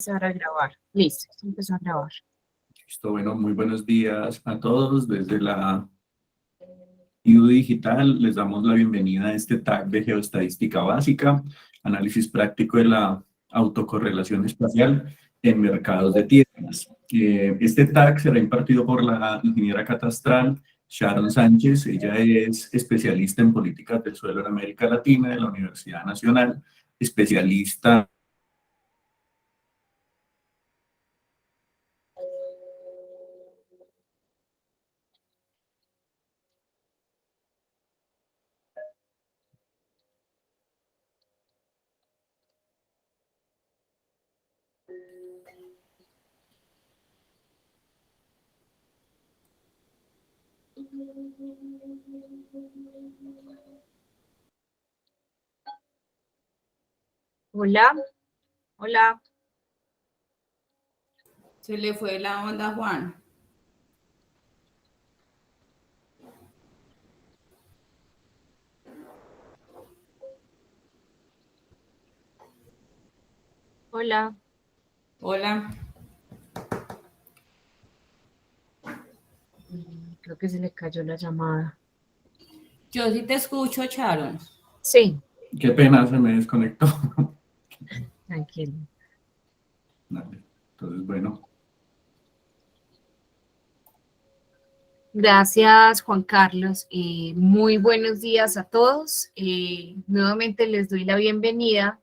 Empezar a grabar. Listo, empezó a grabar. Listo, bueno, muy buenos días a todos. Desde la IU Digital les damos la bienvenida a este tag de geoestadística básica, análisis práctico de la autocorrelación espacial en mercados de tierras. Este tag será impartido por la ingeniera catastral Sharon Sánchez. Ella es especialista en políticas del suelo en América Latina de la Universidad Nacional, especialista. Hola, hola. Se le fue la onda a Juan. Hola. Hola. Creo que se le cayó la llamada. Yo sí te escucho, Sharon. Sí, Qué pena, se me desconectó. tranquilo. Dale. Entonces, bueno. Gracias, Juan Carlos. Muy buenos días a todos. Nuevamente les doy la bienvenida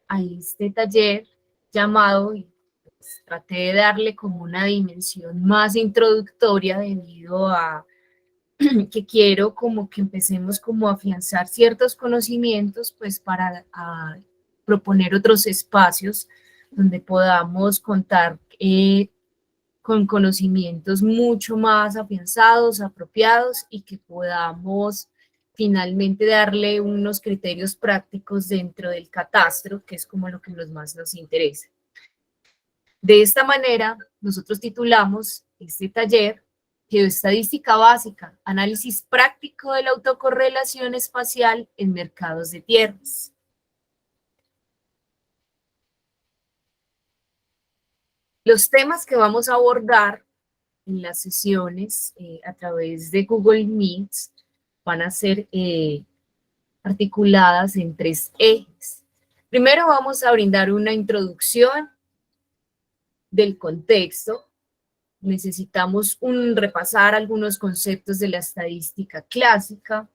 a este taller llamado, y pues, traté de darle como una dimensión más introductoria debido a que quiero como que empecemos como a afianzar ciertos conocimientos, pues para proponer otros espacios donde podamos contar con conocimientos mucho más afianzados, apropiados y que podamos finalmente darle unos criterios prácticos dentro del catastro, que es como lo que más nos interesa. De esta manera, nosotros titulamos este taller Geoestadística básica, análisis práctico de la autocorrelación espacial en mercados de tierras. Los temas que vamos a abordar en las sesiones a través de Google Meets van a ser articuladas en 3 ejes. Primero vamos a brindar una introducción del contexto. Necesitamos repasar algunos conceptos de la estadística clásica,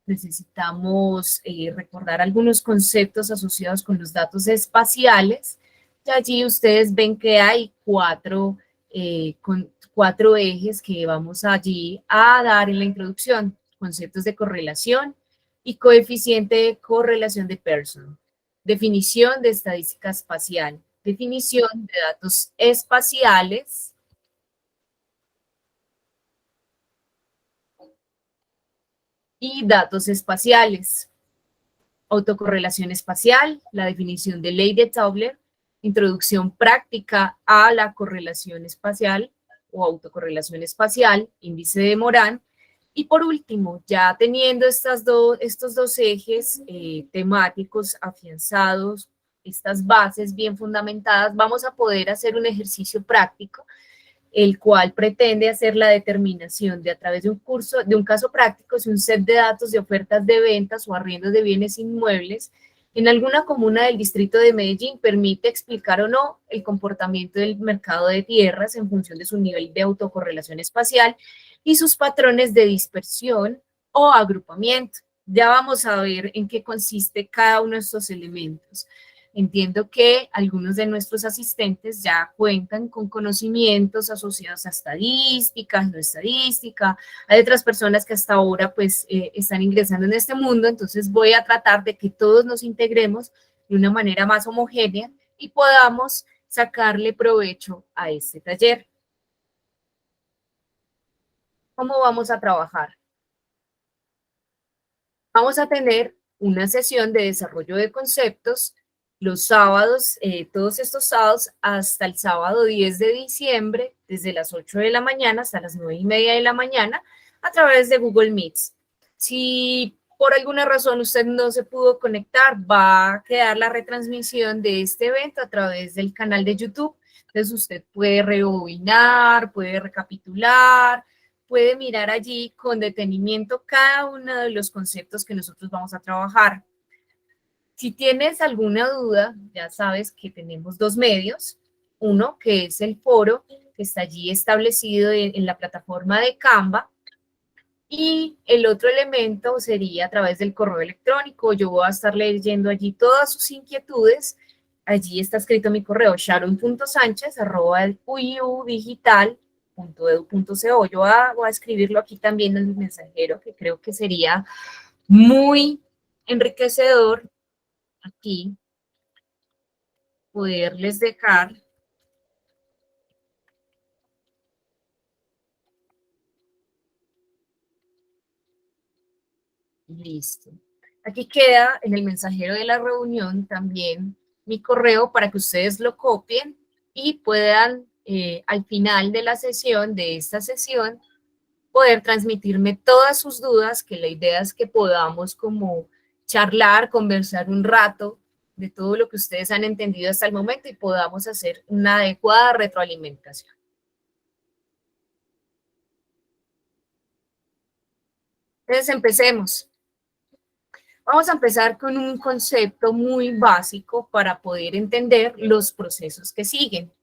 necesitamos recordar algunos conceptos asociados con los datos espaciales, y allí ustedes ven que hay cuatro ejes que vamos allí a dar en la introducción: conceptos de correlación y coeficiente de correlación de Pearson, definición de estadística espacial, definición de datos espaciales, y datos espaciales, autocorrelación espacial, la definición de ley de Tauler, introducción práctica a la correlación espacial o autocorrelación espacial, índice de Morán, y por último, ya teniendo estos dos ejes temáticos afianzados, estas bases bien fundamentadas, vamos a poder hacer un ejercicio práctico, el cual pretende hacer la determinación de a través de un caso práctico, si un set de datos de ofertas de ventas o arriendos de bienes inmuebles en alguna comuna del distrito de Medellín permite explicar o no el comportamiento del mercado de tierras en función de su nivel de autocorrelación espacial y sus patrones de dispersión o agrupamiento. Ya vamos a ver en qué consiste cada uno de estos elementos. Entiendo que algunos de nuestros asistentes ya cuentan con conocimientos asociados a estadística, geoestadística. Hay otras personas que hasta ahora pues están ingresando en este mundo, entonces voy a tratar de que todos nos integremos de una manera más homogénea y podamos sacarle provecho a este taller. ¿Cómo vamos a trabajar? Vamos a tener una sesión de desarrollo de conceptos los sábados, todos estos sábados hasta el sábado 10 de diciembre, desde las 8 de la mañana hasta las 9:30 de la mañana, a través de Google Meets. Si por alguna razón usted no se pudo conectar, va a quedar la retransmisión de este evento a través del canal de YouTube. Entonces usted puede rebobinar, puede recapitular, puede mirar allí con detenimiento cada uno de los conceptos que nosotros vamos a trabajar. Si tienes alguna duda, ya sabes que tenemos dos medios. Uno, que es el foro, que está allí establecido en la plataforma de Canva. Y el otro elemento sería a través del correo electrónico. Yo voy a estar leyendo allí todas sus inquietudes. Allí está escrito mi correo, sharon.sanchez@uiudigital.edu.co. Yo voy a escribirlo aquí también en el mensajero, que creo que sería muy enriquecedor aquí poderles dejar. Listo. Aquí queda en el mensajero de la reunión también mi correo para que ustedes lo copien y puedan al final de la sesión, de esta sesión, poder transmitirme todas sus dudas, que la idea es que podamos como charlar, conversar un rato de todo lo que ustedes han entendido hasta el momento y podamos hacer una adecuada retroalimentación. Entonces empecemos. Vamos a empezar con un concepto muy básico para poder entender los procesos que siguen.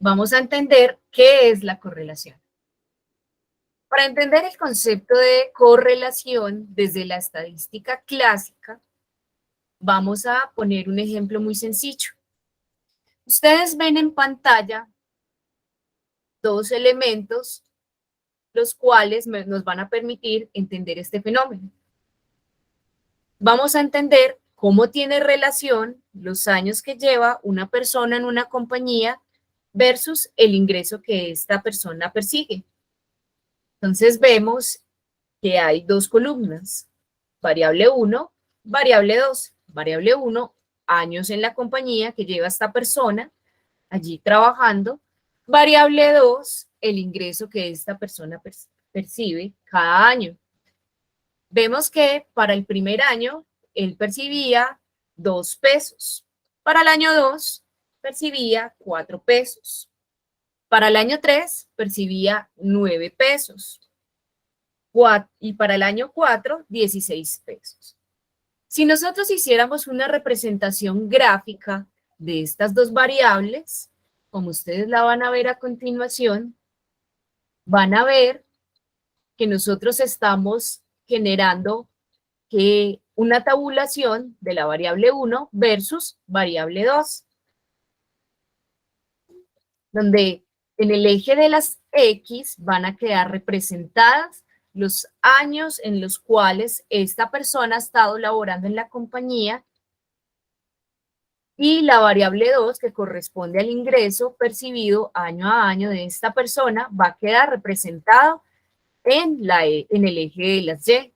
Vamos a entender qué es la correlación. Para entender el concepto de correlación desde la estadística clásica, vamos a poner un ejemplo muy sencillo. Ustedes ven en pantalla dos elementos, los cuales nos van a permitir entender este fenómeno. Vamos a entender cómo tiene relación los años que lleva una persona en una compañía versus el ingreso que esta persona persigue. Entonces vemos que hay dos columnas, variable 1, variable 2. Variable 1, años en la compañía que lleva esta persona allí trabajando. Variable 2, el ingreso que esta persona percibe cada año. Vemos que para el primer año él percibía 2 pesos. Para el año 2 percibía 4 pesos. Para el año 3 percibía 9 pesos. Y para el año 4, 16 pesos. Si nosotros hiciéramos una representación gráfica de estas dos variables, como ustedes la van a ver a continuación, van a ver que nosotros estamos generando una tabulación de la variable 1 versus variable 2, donde en el eje de las X van a quedar representadas los años en los cuales esta persona ha estado laborando en la compañía y la variable 2, que corresponde al ingreso percibido año a año de esta persona, va a quedar representado en el eje de las Y.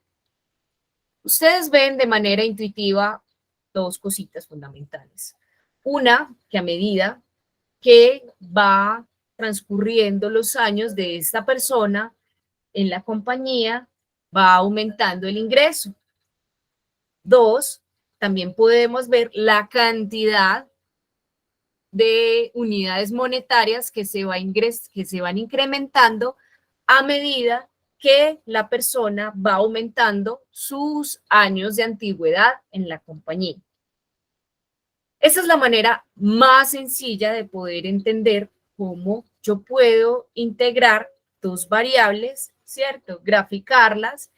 Ustedes ven de manera intuitiva dos cositas fundamentales. Una, que a medida que va transcurriendo los años de esta persona en la compañía, va aumentando el ingreso. Dos, también podemos ver la cantidad de unidades monetarias que se van incrementando a medida que la persona va aumentando sus años de antigüedad en la compañía. Esa es la manera más sencilla de poder entender cómo yo puedo integrar dos variables, ¿cierto? Graficarlas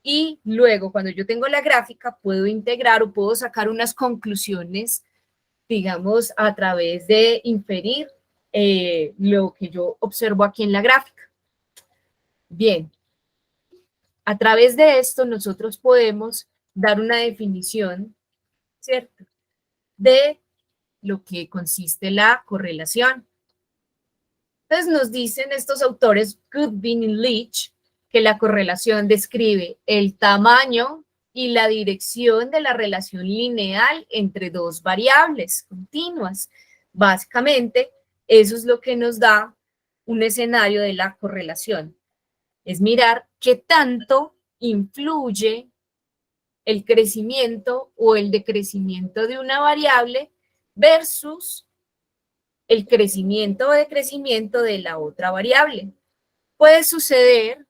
y luego cuando yo tengo la gráfica puedo integrar o puedo sacar unas conclusiones, digamos, a través de inferir lo que yo observo aquí en la gráfica. Bien, a través de esto nosotros podemos dar una definición, ¿cierto?, de lo que consiste la correlación. Entonces nos dicen estos autores, Goodwin y Leach, que la correlación describe el tamaño y la dirección de la relación lineal entre dos variables continuas. Básicamente, eso es lo que nos da un escenario de la correlación. Es mirar qué tanto influye el crecimiento o el decrecimiento de una variable versus el crecimiento o decrecimiento de la otra variable. Puede suceder,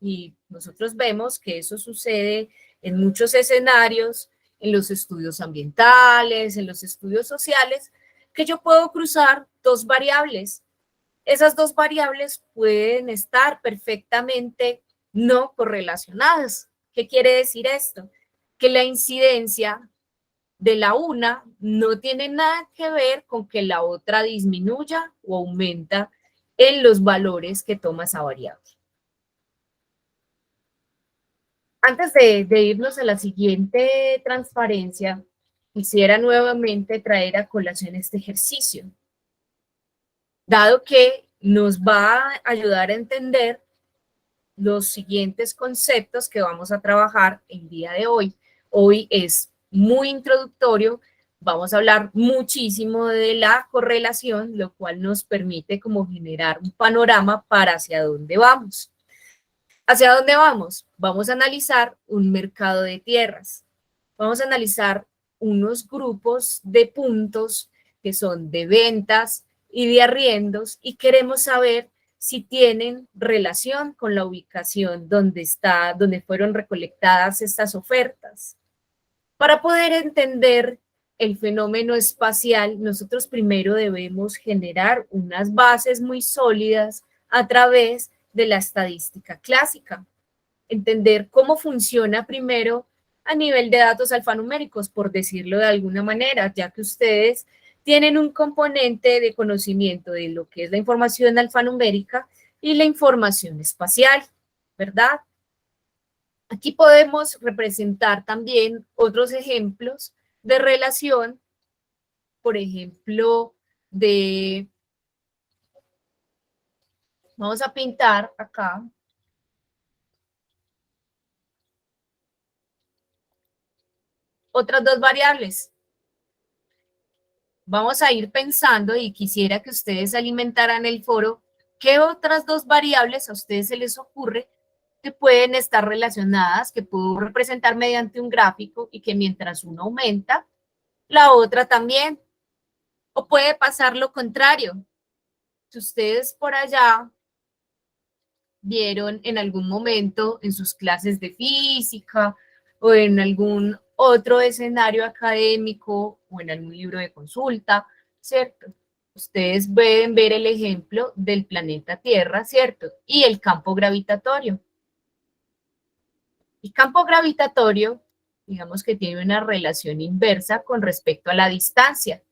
y nosotros vemos que eso sucede en muchos escenarios, en los estudios ambientales, en los estudios sociales, que yo puedo cruzar dos variables. Esas dos variables pueden estar perfectamente no correlacionadas. ¿Qué quiere decir esto? Que la incidencia de la una no tiene nada que ver con que la otra disminuya o aumenta en los valores que toma esa variable. Antes de irnos a la siguiente transparencia, quisiera nuevamente traer a colación este ejercicio, dado que nos va a ayudar a entender los siguientes conceptos que vamos a trabajar el día de hoy. Hoy es muy introductorio, vamos a hablar muchísimo de la correlación, lo cual nos permite como generar un panorama para hacia dónde vamos. ¿Hacia dónde vamos? Vamos a analizar un mercado de tierras. Vamos a analizar unos grupos de puntos que son de ventas y de arriendos y queremos saber si tienen relación con la ubicación donde fueron recolectadas estas ofertas. Para poder entender el fenómeno espacial, nosotros primero debemos generar unas bases muy sólidas a través de la estadística clásica. Entender cómo funciona primero a nivel de datos alfanuméricos, por decirlo de alguna manera, ya que ustedes tienen un componente de conocimiento de lo que es la información alfanumérica y la información espacial, ¿verdad? Aquí podemos representar también otros ejemplos de relación, por ejemplo, vamos a pintar acá otras dos variables. Vamos a ir pensando y quisiera que ustedes alimentaran el foro. ¿Qué otras dos variables a ustedes se les ocurre que pueden estar relacionadas, que puedo representar mediante un gráfico y que mientras uno aumenta, la otra también? O puede pasar lo contrario. Si ustedes por allá vieron en algún momento en sus clases de física o en algún otro escenario académico o en algún libro de consulta, ¿cierto? Ustedes pueden ver el ejemplo del planeta Tierra, ¿cierto? Y el campo gravitatorio. El campo gravitatorio, digamos que tiene una relación inversa con respecto a la distancia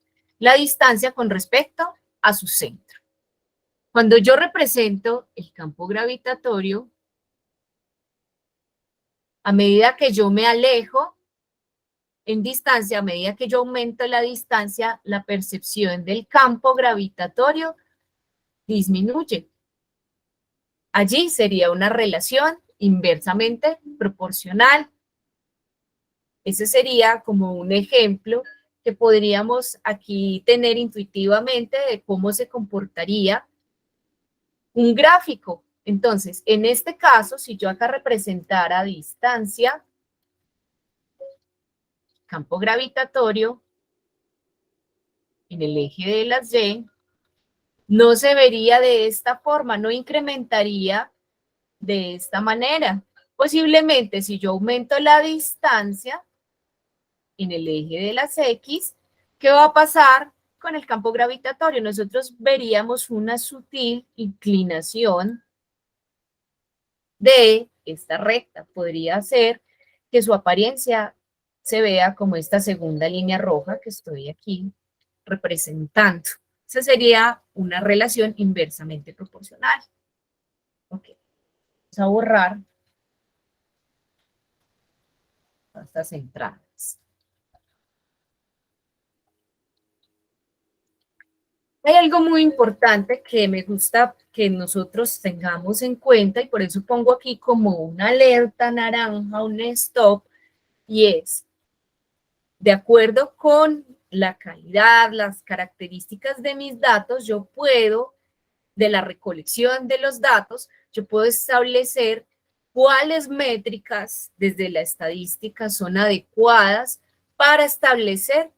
con respecto a su centro. Cuando yo represento el campo gravitatorio, a medida que yo me alejo en distancia, a medida que yo aumento la distancia, la percepción del campo gravitatorio disminuye. Allí sería una relación inversamente proporcional. Ese sería como un ejemplo que podríamos aquí tener intuitivamente de cómo se comportaría un gráfico. Entonces, en este caso, si yo acá representara distancia, campo gravitatorio, en el eje de las Y, no se vería de esta forma, no incrementaría de esta manera. Posiblemente, si yo aumento la distancia en el eje de las X, ¿qué va a pasar con el campo gravitatorio? Nosotros veríamos una sutil inclinación de esta recta. Podría ser que su apariencia se vea como esta segunda línea roja que estoy aquí representando. Esa sería una relación inversamente proporcional. Ok. Vamos a borrar estas entradas. Hay algo muy importante que me gusta que nosotros tengamos en cuenta y por eso pongo aquí como una alerta naranja, un stop, y es, de acuerdo con la calidad, las características de mis datos, yo puedo, de la recolección de los datos, yo puedo establecer cuáles métricas desde la estadística son adecuadas para establecer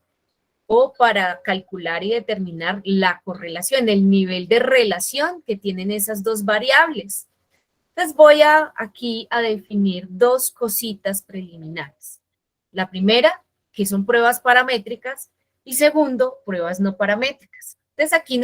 o para calcular y determinar la correlación, el nivel de relación que tienen esas dos variables. Entonces voy aquí a definir dos cositas preliminares. La primera, que son pruebas paramétricas, y segundo, pruebas no paramétricas. Entonces aquí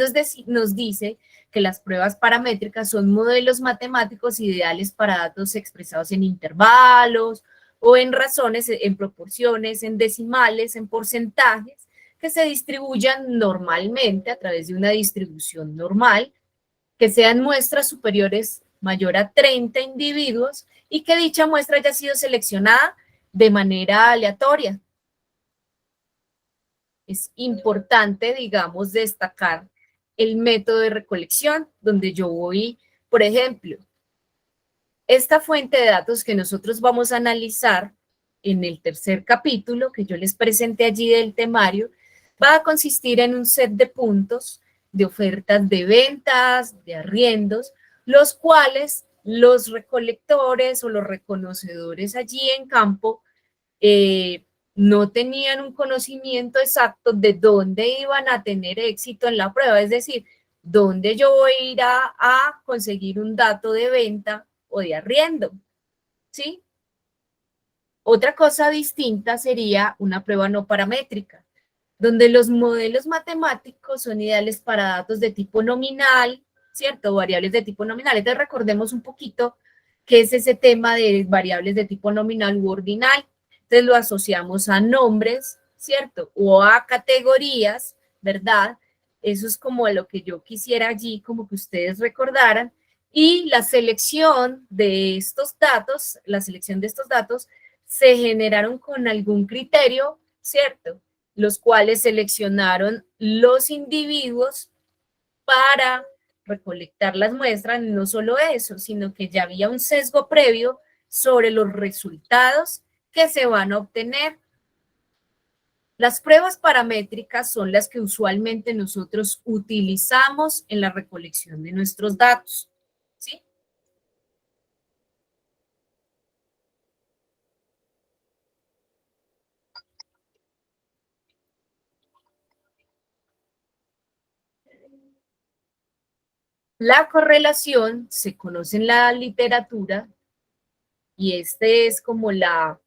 nos dice que las pruebas paramétricas son modelos matemáticos ideales para datos expresados en intervalos o en razones, en proporciones, en decimales, en porcentajes, que se distribuyan normalmente a través de una distribución normal, que sean muestras superiores mayor a 30 individuos y que dicha muestra haya sido seleccionada de manera aleatoria. Es importante, digamos, destacar el método de recolección, donde yo voy, por ejemplo, esta fuente de datos que nosotros vamos a analizar en el tercer capítulo, que yo les presenté allí del temario, va a consistir en un set de puntos de ofertas de ventas, de arriendos, los cuales los recolectores o los reconocedores allí en campo no tenían un conocimiento exacto de dónde iban a tener éxito en la prueba, es decir, dónde yo voy a ir a conseguir un dato de venta o de arriendo, ¿sí? Otra cosa distinta sería una prueba no paramétrica, donde los modelos matemáticos son ideales para datos de tipo nominal, ¿cierto? Variables de tipo nominal. Entonces recordemos un poquito qué es ese tema de variables de tipo nominal u ordinal. Entonces lo asociamos a nombres, ¿cierto? O a categorías, ¿verdad? Eso es como lo que yo quisiera allí, como que ustedes recordaran. Y la selección de estos datos, se generaron con algún criterio, ¿cierto? Los cuales seleccionaron los individuos para recolectar las muestras, no solo eso, sino que ya había un sesgo previo sobre los resultados que se van a obtener. Las pruebas paramétricas son las que usualmente nosotros utilizamos en la recolección de nuestros datos, ¿sí? La correlación se conoce en la literatura y este es como la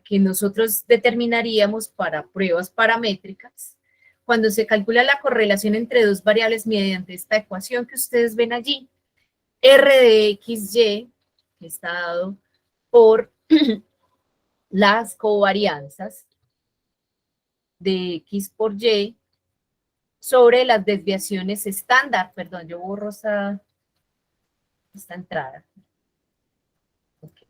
que nosotros determinaríamos para pruebas paramétricas, cuando se calcula la correlación entre dos variables mediante esta ecuación que ustedes ven allí, R de XY, que está dado por las covarianzas de X por Y sobre las desviaciones estándar. Perdón, yo borro esta entrada. Okay.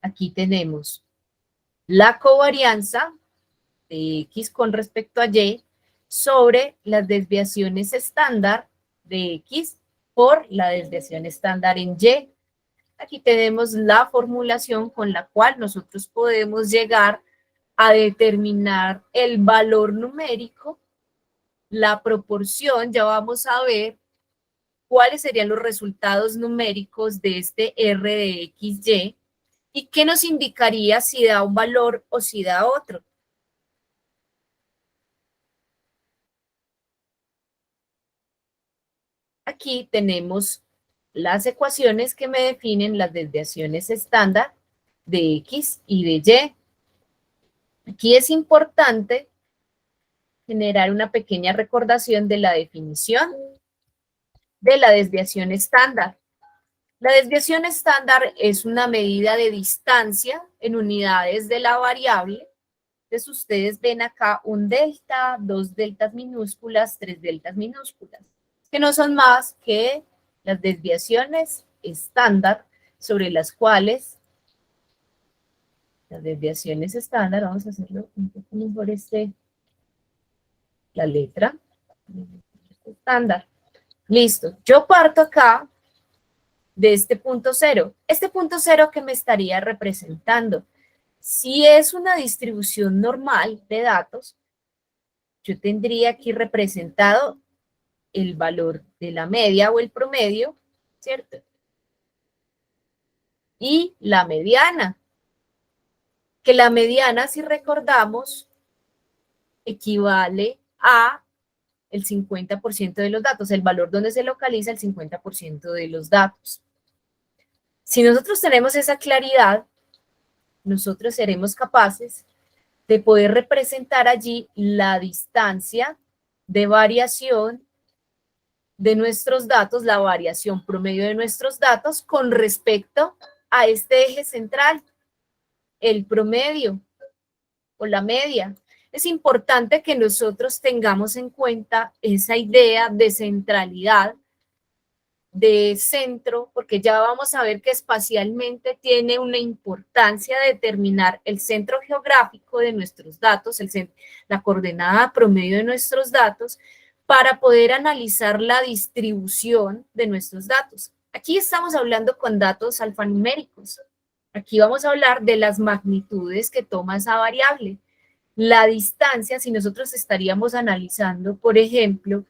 Aquí tenemos la covarianza de X con respecto a Y sobre las desviaciones estándar de X por la desviación estándar en Y. Aquí tenemos la formulación con la cual nosotros podemos llegar a determinar el valor numérico, la proporción, ya vamos a ver cuáles serían los resultados numéricos de este R de XY y qué nos indicaría si da un valor o si da otro. Aquí tenemos las ecuaciones que me definen las desviaciones estándar de X y de Y. Aquí es importante generar una pequeña recordación de la definición de la desviación estándar. La desviación estándar es una medida de distancia en unidades de la variable. Entonces ustedes ven acá un delta, dos deltas minúsculas, tres deltas minúsculas, que no son más que las desviaciones estándar sobre las cuales, las desviaciones estándar, vamos a hacerlo un poco mejor la letra, estándar. Listo, yo parto acá de este punto cero. Este punto cero que me estaría representando, si es una distribución normal de datos, yo tendría aquí representado el valor de la media o el promedio, ¿cierto? Y la mediana, que la mediana, si recordamos, equivale a el 50% de los datos, el valor donde se localiza el 50% de los datos. Si nosotros tenemos esa claridad, nosotros seremos capaces de poder representar allí la distancia de variación de nuestros datos, la variación promedio de nuestros datos con respecto a este eje central, el promedio o la media. Es importante que nosotros tengamos en cuenta esa idea de centralidad, de centro, porque ya vamos a ver que espacialmente tiene una importancia determinar el centro geográfico de nuestros datos, la coordenada promedio de nuestros datos, para poder analizar la distribución de nuestros datos. Aquí estamos hablando con datos alfanuméricos. Aquí vamos a hablar de las magnitudes que toma esa variable. La distancia, si nosotros estaríamos analizando, por ejemplo,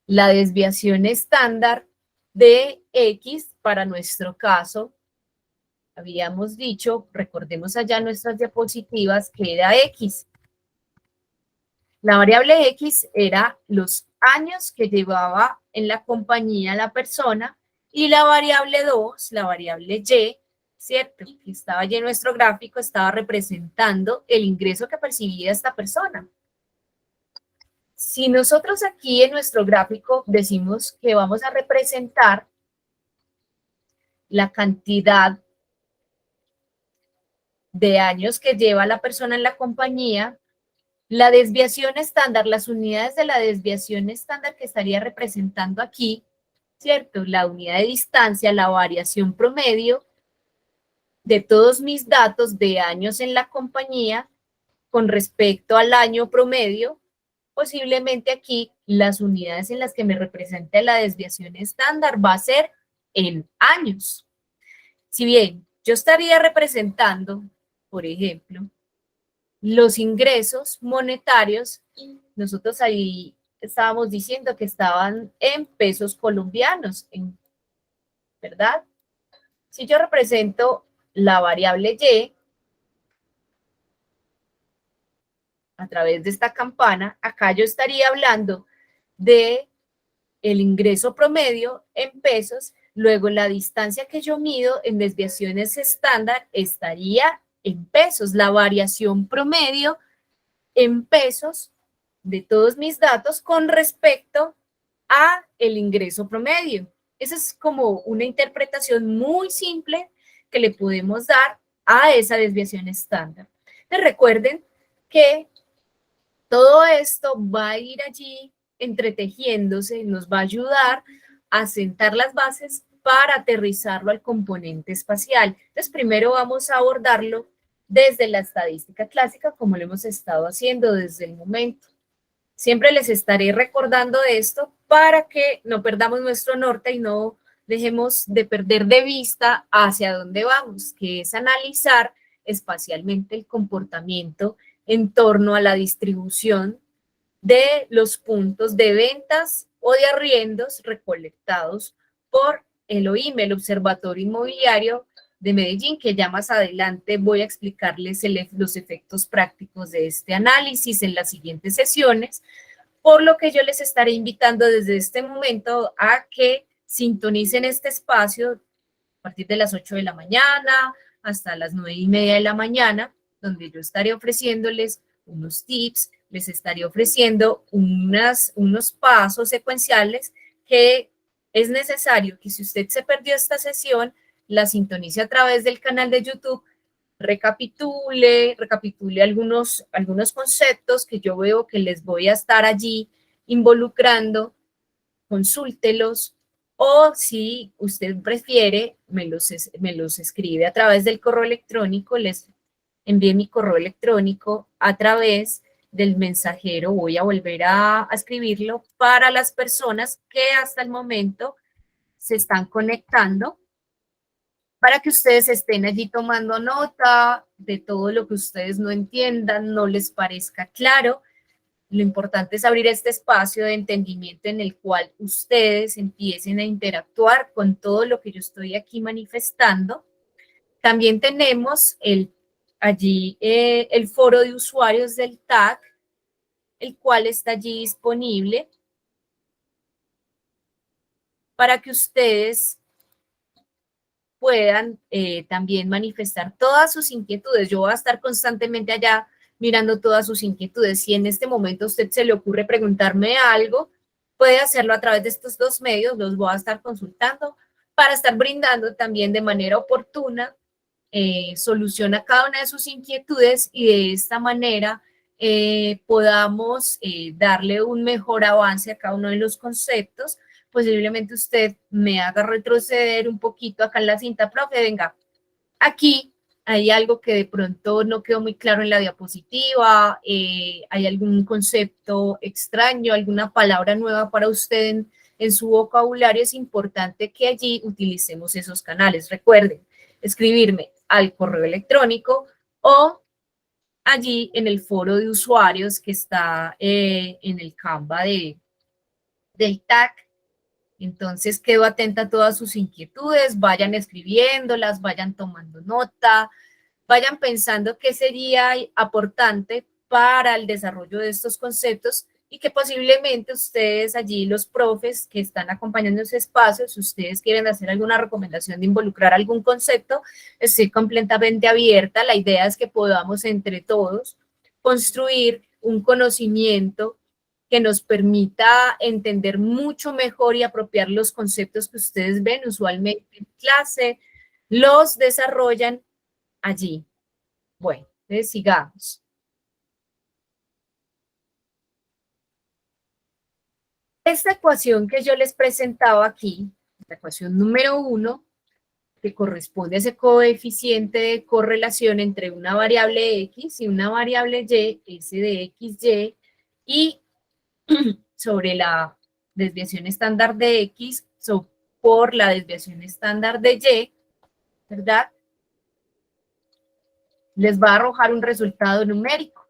la desviación estándar de X para nuestro caso, habíamos dicho, recordemos allá nuestras diapositivas, que era X. La variable X era los años que llevaba en la compañía la persona y la variable 2, la variable Y, ¿cierto? Que estaba allí en nuestro gráfico, estaba representando el ingreso que percibía esta persona. Si nosotros aquí en nuestro gráfico decimos que vamos a representar la cantidad de años que lleva la persona en la compañía, la desviación estándar, las unidades de la desviación estándar que estaría representando aquí, ¿cierto? La unidad de distancia, la variación promedio de todos mis datos de años en la compañía con respecto al año promedio, posiblemente aquí las unidades en las que me represente la desviación estándar va a ser en años. Si bien yo estaría representando, por ejemplo, los ingresos monetarios, nosotros ahí estábamos diciendo que estaban en pesos colombianos, ¿verdad? Si yo represento la variable Y a través de esta campana, acá yo estaría hablando de el ingreso promedio en pesos, luego la distancia que yo mido en desviaciones estándar estaría en pesos, la variación promedio en pesos de todos mis datos con respecto a el ingreso promedio. Esa es como una interpretación muy simple que le podemos dar a esa desviación estándar. Entonces, recuerden que todo esto va a ir allí entretejiéndose, nos va a ayudar a sentar las bases para aterrizarlo al componente espacial. Entonces, primero vamos a abordarlo desde la estadística clásica, como lo hemos estado haciendo desde el momento. Siempre les estaré recordando esto para que no perdamos nuestro norte y no dejemos de perder de vista hacia dónde vamos, que es analizar espacialmente el comportamiento en torno a la distribución de los puntos de ventas o de arriendos recolectados por el OIM, el Observatorio Inmobiliario de Medellín, que ya más adelante voy a explicarles los efectos prácticos de este análisis en las siguientes sesiones, por lo que yo les estaré invitando desde este momento a que sintonicen este espacio a partir de las 8 de la mañana hasta las 9:30 de la mañana, donde yo estaré ofreciéndoles unos tips, les estaré ofreciendo unos pasos secuenciales que es necesario que si usted se perdió esta sesión, la sintonice a través del canal de YouTube, recapitule algunos conceptos que yo veo que les voy a estar allí involucrando, consúltelos, o si usted prefiere, me los escribe a través del correo electrónico, les envíe mi correo electrónico a través del mensajero, voy a volver a escribirlo para las personas que hasta el momento se están conectando, para que ustedes estén allí tomando nota de todo lo que ustedes no entiendan, no les parezca claro. Lo importante es abrir este espacio de entendimiento en el cual ustedes empiecen a interactuar con todo lo que yo estoy aquí manifestando. También tenemos allí el foro de usuarios del TAC, el cual está allí disponible para que ustedes puedan también manifestar todas sus inquietudes. Yo voy a estar constantemente allá mirando todas sus inquietudes. Si en este momento a usted se le ocurre preguntarme algo, puede hacerlo a través de estos dos medios, los voy a estar consultando para estar brindando también de manera oportuna solución a cada una de sus inquietudes y de esta manera podamos darle un mejor avance a cada uno de los conceptos. Posiblemente usted me haga retroceder un poquito acá en la cinta, profe, venga, aquí hay algo que de pronto no quedó muy claro en la diapositiva, hay algún concepto extraño, alguna palabra nueva para usted en su vocabulario, es importante que allí utilicemos esos canales. Recuerden, escribirme al correo electrónico o allí en el foro de usuarios que está en el Canva del TAC. Entonces, quedo atenta a todas sus inquietudes, vayan escribiéndolas, vayan tomando nota, vayan pensando qué sería aportante para el desarrollo de estos conceptos y que posiblemente ustedes allí, los profes que están acompañando ese espacio, si ustedes quieren hacer alguna recomendación de involucrar algún concepto, estoy completamente abierta. La idea es que podamos entre todos construir un conocimiento que nos permita entender mucho mejor y apropiar los conceptos que ustedes ven usualmente en clase, los desarrollan allí. Bueno, entonces sigamos. Esta ecuación que yo les presentaba aquí, la ecuación número 1, que corresponde a ese coeficiente de correlación entre una variable X y una variable Y, S de XY, y sobre la desviación estándar de X por la desviación estándar de Y, ¿verdad? Les va a arrojar un resultado numérico.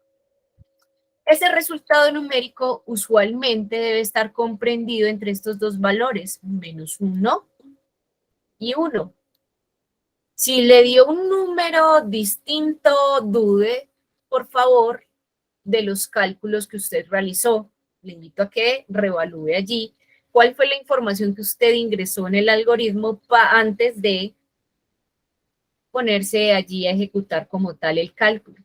Ese resultado numérico usualmente debe estar comprendido entre estos dos valores, -1 y 1. Si le dio un número distinto, dude, por favor, de los cálculos que usted realizó. Le invito a que reevalúe allí cuál fue la información que usted ingresó en el algoritmo antes de ponerse allí a ejecutar como tal el cálculo.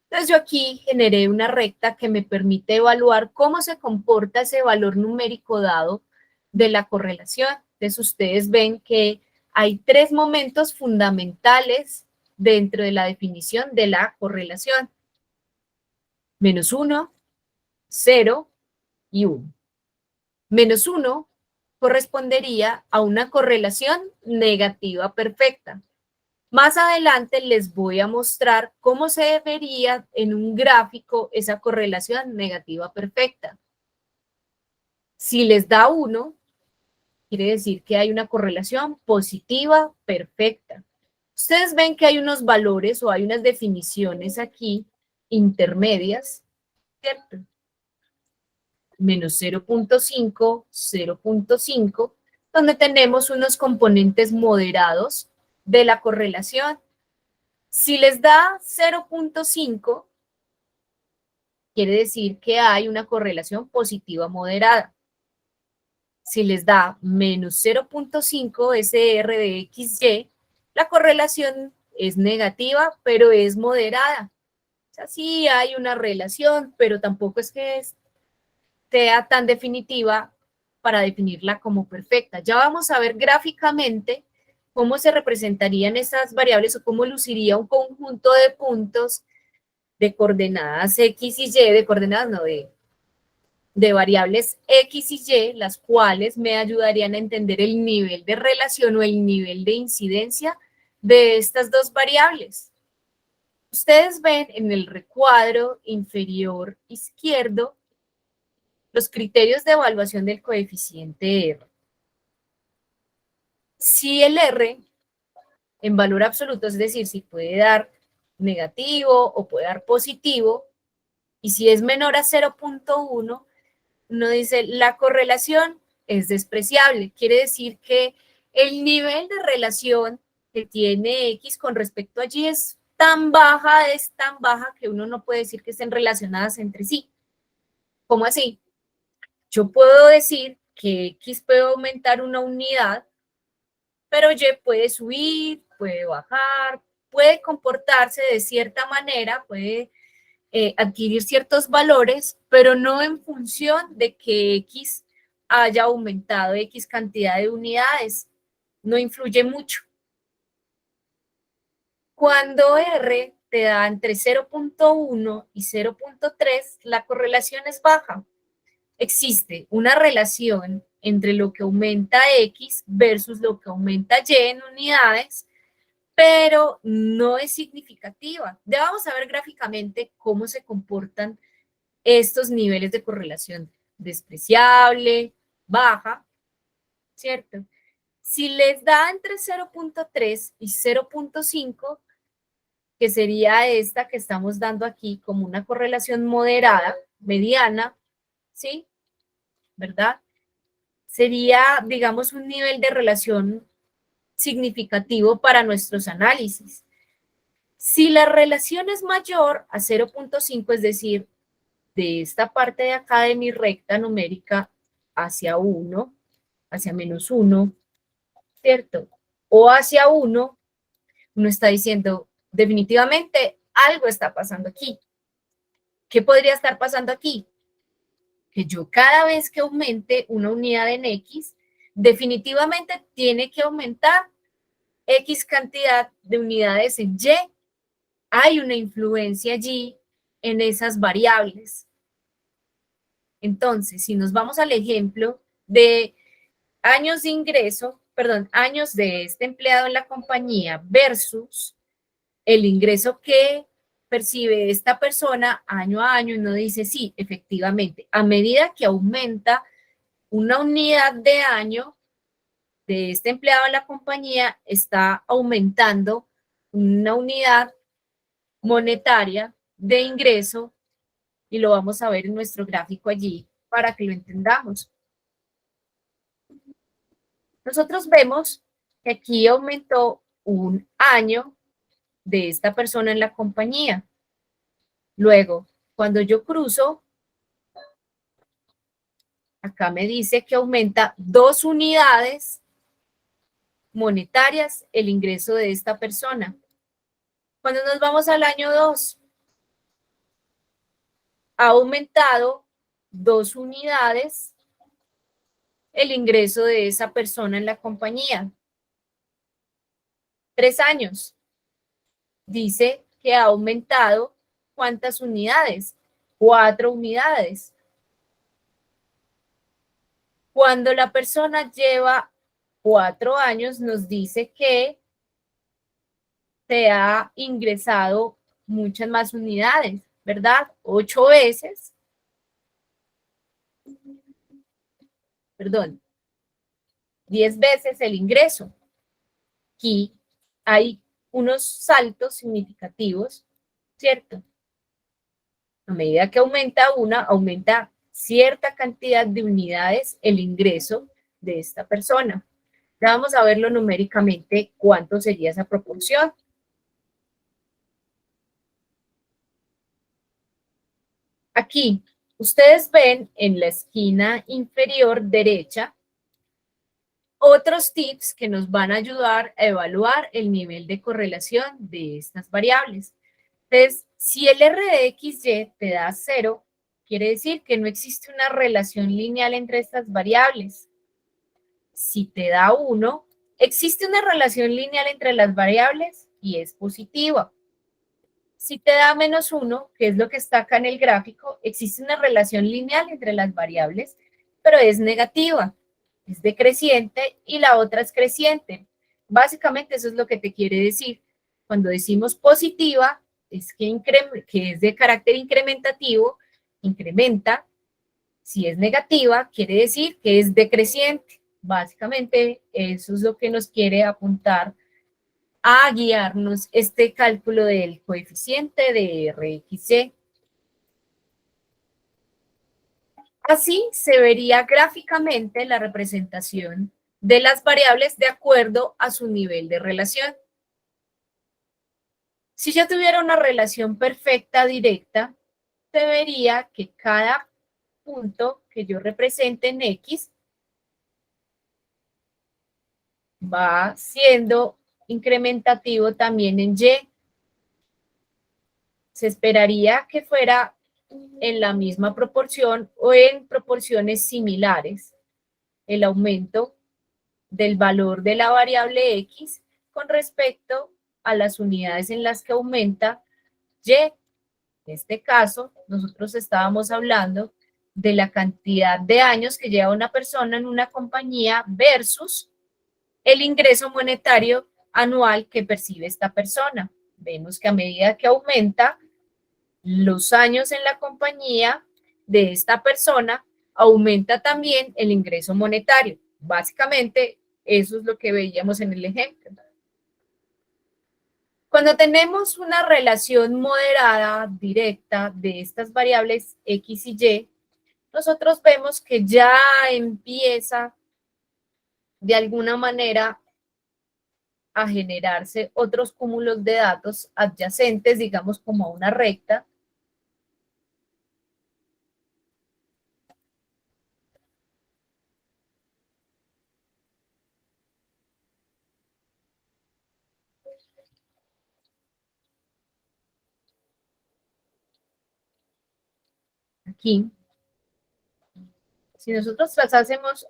Entonces yo aquí generé una recta que me permite evaluar cómo se comporta ese valor numérico dado de la correlación. Entonces ustedes ven que hay tres momentos fundamentales dentro de la definición de la correlación. -1, 0 y 1. -1 correspondería a una correlación negativa perfecta. Más adelante les voy a mostrar cómo se vería en un gráfico esa correlación negativa perfecta. Si les da 1, quiere decir que hay una correlación positiva perfecta. Ustedes ven que hay unos valores o hay unas definiciones aquí intermedias, ¿cierto? -0.5, 0.5, donde tenemos unos componentes moderados de la correlación. Si les da 0.5, quiere decir que hay una correlación positiva moderada. Si les da -0.5 SR de XY, la correlación es negativa, pero es moderada. O sea, sí hay una relación, pero tampoco es que sea tan definitiva para definirla como perfecta. Ya vamos a ver gráficamente cómo se representarían esas variables o cómo luciría un conjunto de puntos de coordenadas X y Y, de coordenadas no, de variables X y Y, las cuales me ayudarían a entender el nivel de relación o el nivel de incidencia de estas dos variables. Ustedes ven en el recuadro inferior izquierdo los criterios de evaluación del coeficiente R. Si el R en valor absoluto, es decir, si puede dar negativo o puede dar positivo, y si es menor a 0.1, uno dice la correlación es despreciable. Quiere decir que el nivel de relación que tiene X con respecto a Y es tan baja que uno no puede decir que estén relacionadas entre sí. ¿Cómo así? Yo puedo decir que X puede aumentar una unidad, pero Y puede subir, puede bajar, puede comportarse de cierta manera, puede adquirir ciertos valores, pero no en función de que X haya aumentado X cantidad de unidades. No influye mucho. Cuando R te da entre 0.1 y 0.3, la correlación es baja. Existe una relación entre lo que aumenta X versus lo que aumenta Y en unidades, pero no es significativa. Ya vamos a ver gráficamente cómo se comportan estos niveles de correlación despreciable, baja, ¿cierto? Si les da entre 0.3 y 0.5, que sería esta que estamos dando aquí como una correlación moderada, mediana, ¿sí? ¿Verdad? Sería, digamos, un nivel de relación significativo para nuestros análisis. Si la relación es mayor a 0.5, es decir, de esta parte de acá de mi recta numérica hacia 1, hacia -1, ¿cierto? O hacia 1, uno está diciendo, definitivamente algo está pasando aquí. ¿Qué podría estar pasando aquí? Que yo cada vez que aumente una unidad en X, definitivamente tiene que aumentar X cantidad de unidades en Y. Hay una influencia allí en esas variables. Entonces, si nos vamos al ejemplo de años de ingreso, perdón, años de este empleado en la compañía versus el ingreso que percibe esta persona año a año, uno dice, sí, efectivamente, a medida que aumenta una unidad de año de este empleado en la compañía, está aumentando una unidad monetaria de ingreso, y lo vamos a ver en nuestro gráfico allí para que lo entendamos. Nosotros vemos que aquí aumentó un año de esta persona en la compañía. Luego, cuando yo cruzo, acá me dice que aumenta 2 unidades monetarias el ingreso de esta persona. Cuando nos vamos al año 2, ha aumentado 2 unidades el ingreso de esa persona en la compañía. 3 años. Dice que ha aumentado ¿cuántas unidades? 4 unidades. Cuando la persona lleva 4 años, nos dice que se ha ingresado muchas más unidades, ¿verdad? 8 veces. Perdón. 10 veces el ingreso. Aquí hay unos saltos significativos, ¿cierto? A medida que aumenta una, aumenta cierta cantidad de unidades el ingreso de esta persona. Ya vamos a verlo numéricamente cuánto sería esa proporción. Aquí, ustedes ven en la esquina inferior derecha otros tips que nos van a ayudar a evaluar el nivel de correlación de estas variables. Entonces, si el R de XY te da 0, quiere decir que no existe una relación lineal entre estas variables. Si te da 1, existe una relación lineal entre las variables y es positiva. Si te da -1, que es lo que está acá en el gráfico, existe una relación lineal entre las variables, pero es negativa, es decreciente y la otra es creciente. Básicamente eso es lo que te quiere decir. Cuando decimos positiva, es que es de carácter incrementativo, incrementa. Si es negativa, quiere decir que es decreciente. Básicamente eso es lo que nos quiere apuntar a guiarnos este cálculo del coeficiente de RXY. Así se vería gráficamente la representación de las variables de acuerdo a su nivel de relación. Si yo tuviera una relación perfecta directa, se vería que cada punto que yo represente en X va siendo incrementativo también en Y. Se esperaría que fuera en la misma proporción o en proporciones similares el aumento del valor de la variable X con respecto a las unidades en las que aumenta Y. En este caso, nosotros estábamos hablando de la cantidad de años que lleva una persona en una compañía versus el ingreso monetario anual que percibe esta persona. Vemos que a medida que aumenta los años en la compañía de esta persona, aumenta también el ingreso monetario. Básicamente, eso es lo que veíamos en el ejemplo. Cuando tenemos una relación moderada, directa, de estas variables X y Y, nosotros vemos que ya empieza de alguna manera a generarse otros cúmulos de datos adyacentes, digamos como a una recta. Aquí. Si nosotros trazásemos,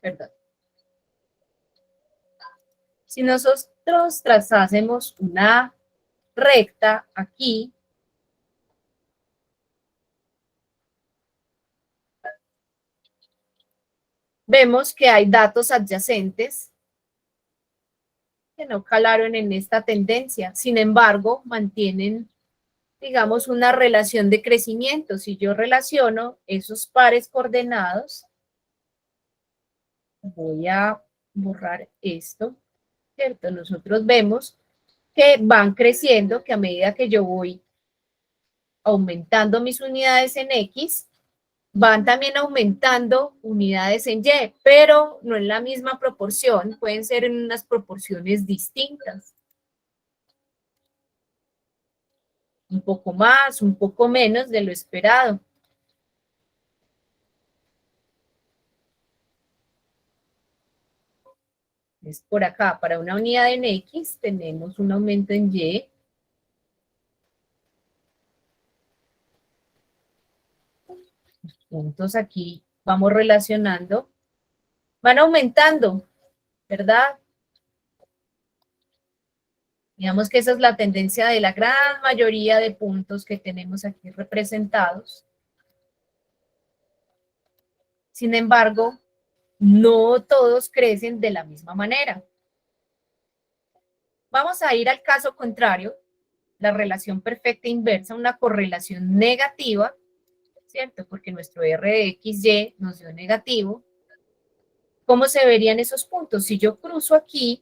perdón. Si nosotros trazásemos una recta aquí, vemos que hay datos adyacentes que no calaron en esta tendencia. Sin embargo, mantienen, digamos, una relación de crecimiento. Si yo relaciono esos pares coordenados, voy a borrar esto, ¿cierto? Nosotros vemos que van creciendo, que a medida que yo voy aumentando mis unidades en X, van también aumentando unidades en Y, pero no en la misma proporción, pueden ser en unas proporciones distintas. Un poco más, un poco menos de lo esperado. Es por acá, para una unidad en X tenemos un aumento en Y. Los puntos aquí vamos relacionando. Van aumentando, ¿verdad? Digamos que esa es la tendencia de la gran mayoría de puntos que tenemos aquí representados. Sin embargo, no todos crecen de la misma manera. Vamos a ir al caso contrario, la relación perfecta inversa, una correlación negativa, ¿cierto? Porque nuestro R de XY nos dio negativo. ¿Cómo se verían esos puntos? Si yo cruzo aquí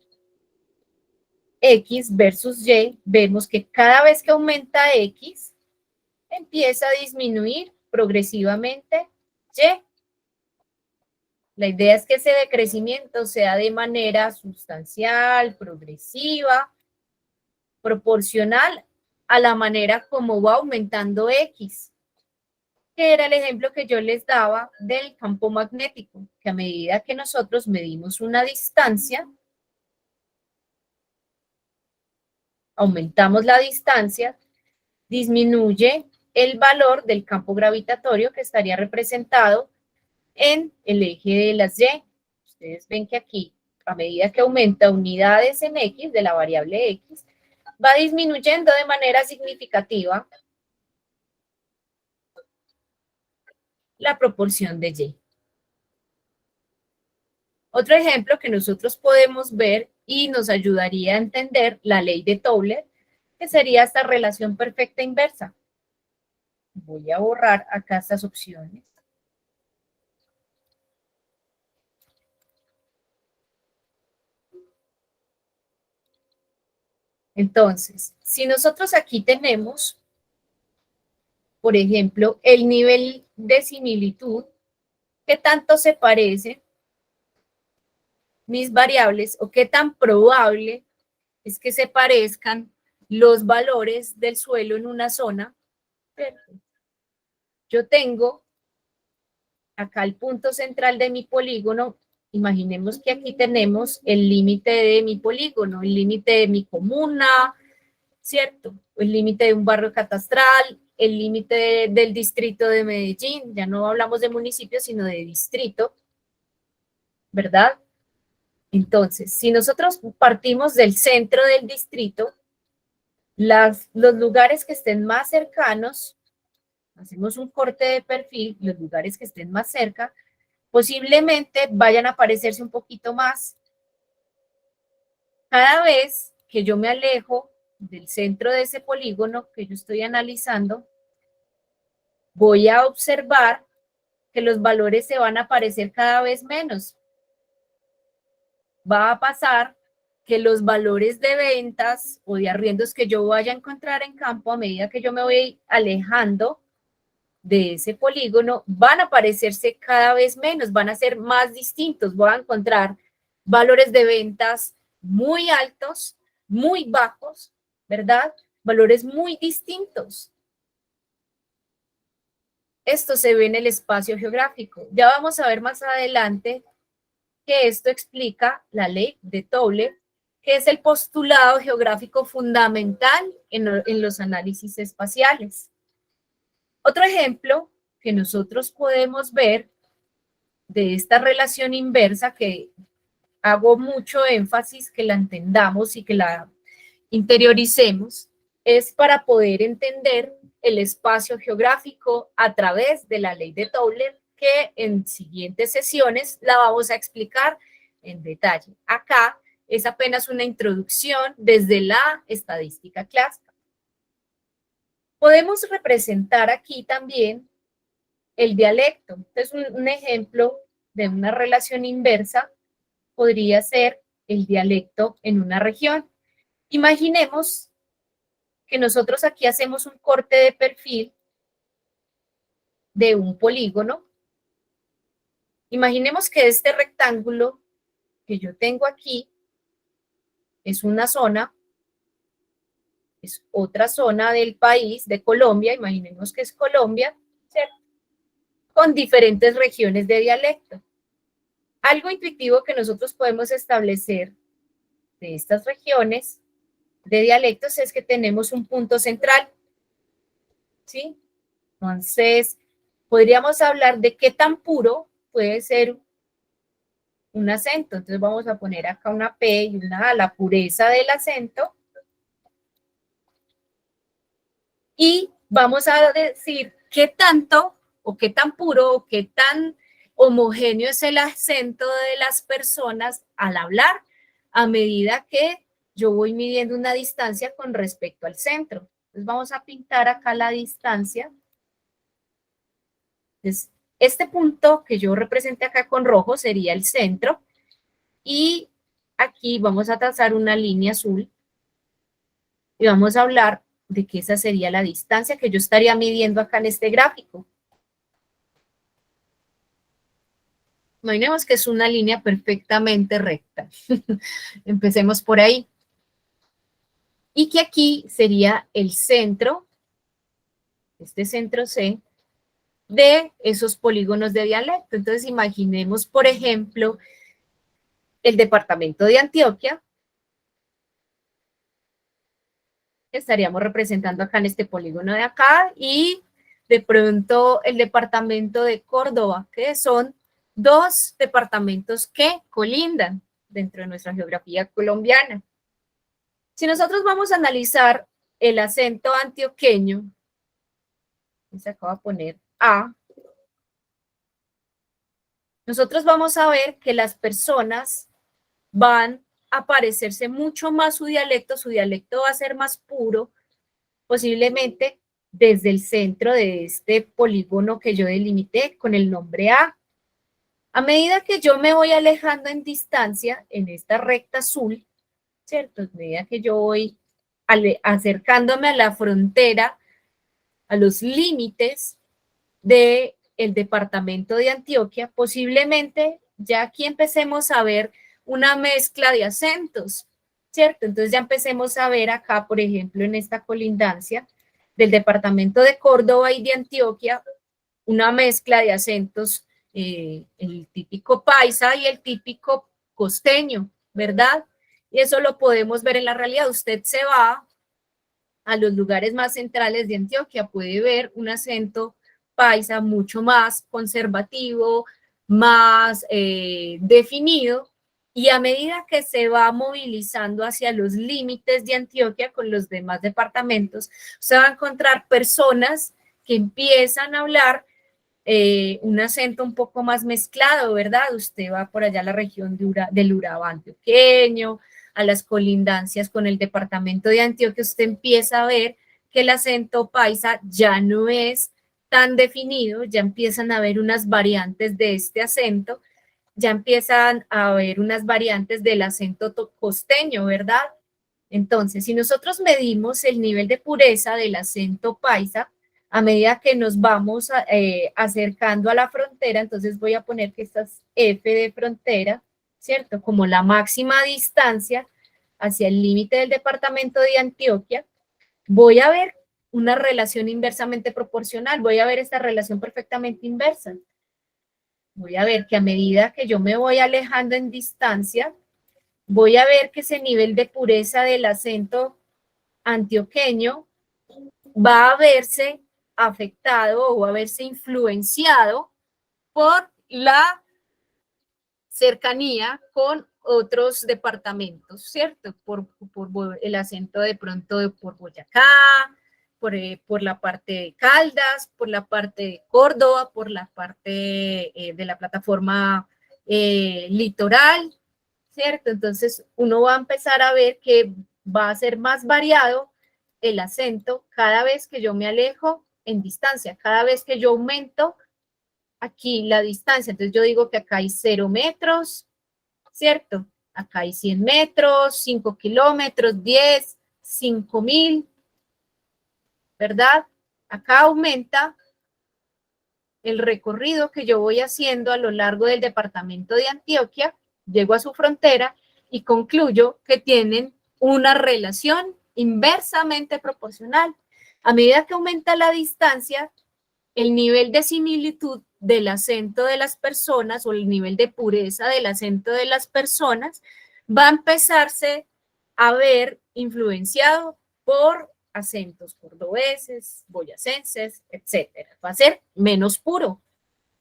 X versus Y, vemos que cada vez que aumenta X, empieza a disminuir progresivamente Y. La idea es que ese decrecimiento sea de manera sustancial, progresiva, proporcional a la manera como va aumentando X, que era el ejemplo que yo les daba del campo magnético, que a medida que nosotros medimos una distancia, aumentamos la distancia, disminuye el valor del campo gravitatorio que estaría representado en el eje de las Y. Ustedes ven que aquí, a medida que aumenta unidades en X, de la variable X, va disminuyendo de manera significativa la proporción de Y. Otro ejemplo que nosotros podemos ver y nos ayudaría a entender la ley de Tauler, que sería esta relación perfecta inversa. Voy a borrar acá estas opciones. Entonces, si nosotros aquí tenemos, por ejemplo, el nivel de similitud, ¿qué tanto se parecen mis variables o qué tan probable es que se parezcan los valores del suelo en una zona? Yo tengo acá el punto central de mi polígono. Imaginemos que aquí tenemos el límite de mi polígono, el límite de mi comuna, ¿cierto? El límite de un barrio catastral, el límite del distrito de Medellín. Ya no hablamos de municipio, sino de distrito, ¿verdad? Entonces, si nosotros partimos del centro del distrito, los lugares que estén más cercanos, hacemos un corte de perfil, los lugares que estén más cerca, posiblemente vayan a parecerse un poquito más. Cada vez que yo me alejo del centro de ese polígono que yo estoy analizando, voy a observar que los valores se van a parecer cada vez menos. Va a pasar que los valores de ventas o de arriendos que yo vaya a encontrar en campo a medida que yo me voy alejando de ese polígono, van a parecerse cada vez menos, van a ser más distintos. Voy a encontrar valores de ventas muy altos, muy bajos, ¿verdad? Valores muy distintos. Esto se ve en el espacio geográfico. Ya vamos a ver más adelante que esto explica la ley de Tobler, que es el postulado geográfico fundamental en los análisis espaciales. Otro ejemplo que nosotros podemos ver de esta relación inversa, que hago mucho énfasis que la entendamos y que la interioricemos, es para poder entender el espacio geográfico a través de la ley de Tobler, que en siguientes sesiones la vamos a explicar en detalle. Acá es apenas una introducción desde la estadística clásica. Podemos representar aquí también el dialecto. Entonces, un ejemplo de una relación inversa podría ser el dialecto en una región. Imaginemos que nosotros aquí hacemos un corte de perfil de un polígono. Imaginemos que este rectángulo que yo tengo aquí es una zona, es otra zona del país, de Colombia, imaginemos que es Colombia, ¿cierto? Con diferentes regiones de dialecto. Algo intuitivo que nosotros podemos establecer de estas regiones de dialectos es que tenemos un punto central, ¿sí? Entonces, podríamos hablar de qué tan puro puede ser un acento. Entonces, vamos a poner acá una P y una A, la pureza del acento. Y vamos a decir qué tanto o qué tan puro o qué tan homogéneo es el acento de las personas al hablar a medida que yo voy midiendo una distancia con respecto al centro. Entonces vamos a pintar acá la distancia. Entonces, este punto que yo representé acá con rojo sería el centro y aquí vamos a trazar una línea azul y vamos a hablar de que esa sería la distancia que yo estaría midiendo acá en este gráfico. Imaginemos que es una línea perfectamente recta. Empecemos por ahí. Y que aquí sería el centro, este centro C, de esos polígonos de dialecto. Entonces imaginemos, por ejemplo, el departamento de Antioquia. Estaríamos representando acá en este polígono de acá y de pronto el departamento de Córdoba, que son dos departamentos que colindan dentro de nuestra geografía colombiana. Si nosotros vamos a analizar el acento antioqueño, se acaba de poner A, nosotros vamos a ver que las personas van a parecerse mucho más su dialecto va a ser más puro, posiblemente desde el centro de este polígono que yo delimité con el nombre A. A medida que yo me voy alejando en distancia, en esta recta azul, ¿cierto? A medida que yo voy acercándome a la frontera, a los límites del departamento de Antioquia, posiblemente ya aquí empecemos a ver una mezcla de acentos, ¿cierto? Entonces ya empecemos a ver acá, por ejemplo, en esta colindancia del departamento de Córdoba y de Antioquia, una mezcla de acentos, el típico paisa y el típico costeño, ¿verdad? Y eso lo podemos ver en la realidad. Usted se va a los lugares más centrales de Antioquia, puede ver un acento paisa mucho más conservativo, más definido, y a medida que se va movilizando hacia los límites de Antioquia con los demás departamentos, se va a encontrar personas que empiezan a hablar un acento un poco más mezclado, ¿verdad? Usted va por allá a la región del Urabá antioqueño, a las colindancias con el departamento de Antioquia, usted empieza a ver que el acento paisa ya no es tan definido, ya empiezan a haber unas variantes de este acento, ya empiezan a haber unas variantes del acento costeño, ¿verdad? Entonces, si nosotros medimos el nivel de pureza del acento paisa, a medida que nos vamos acercando a la frontera, entonces voy a poner que esta es F de frontera, ¿cierto? Como la máxima distancia hacia el límite del departamento de Antioquia, voy a ver una relación inversamente proporcional, voy a ver esta relación perfectamente inversa. Voy a ver que a medida que yo me voy alejando en distancia, voy a ver que ese nivel de pureza del acento antioqueño va a verse afectado o a verse influenciado por la cercanía con otros departamentos, ¿cierto? Por el acento de pronto por Boyacá, por la parte de Caldas, por la parte de Córdoba, por la parte de la plataforma litoral, ¿cierto? Entonces uno va a empezar a ver que va a ser más variado el acento cada vez que yo me alejo en distancia, cada vez que yo aumento aquí la distancia. Entonces yo digo que acá hay 0 metros, ¿cierto? Acá hay 100 metros, 5 kilómetros, 10, 5.000, ¿verdad? Acá aumenta el recorrido que yo voy haciendo a lo largo del departamento de Antioquia, llego a su frontera y concluyo que tienen una relación inversamente proporcional. A medida que aumenta la distancia, el nivel de similitud del acento de las personas o el nivel de pureza del acento de las personas va a empezarse a ver influenciado por acentos cordobeses, boyacenses, etcétera. Va a ser menos puro,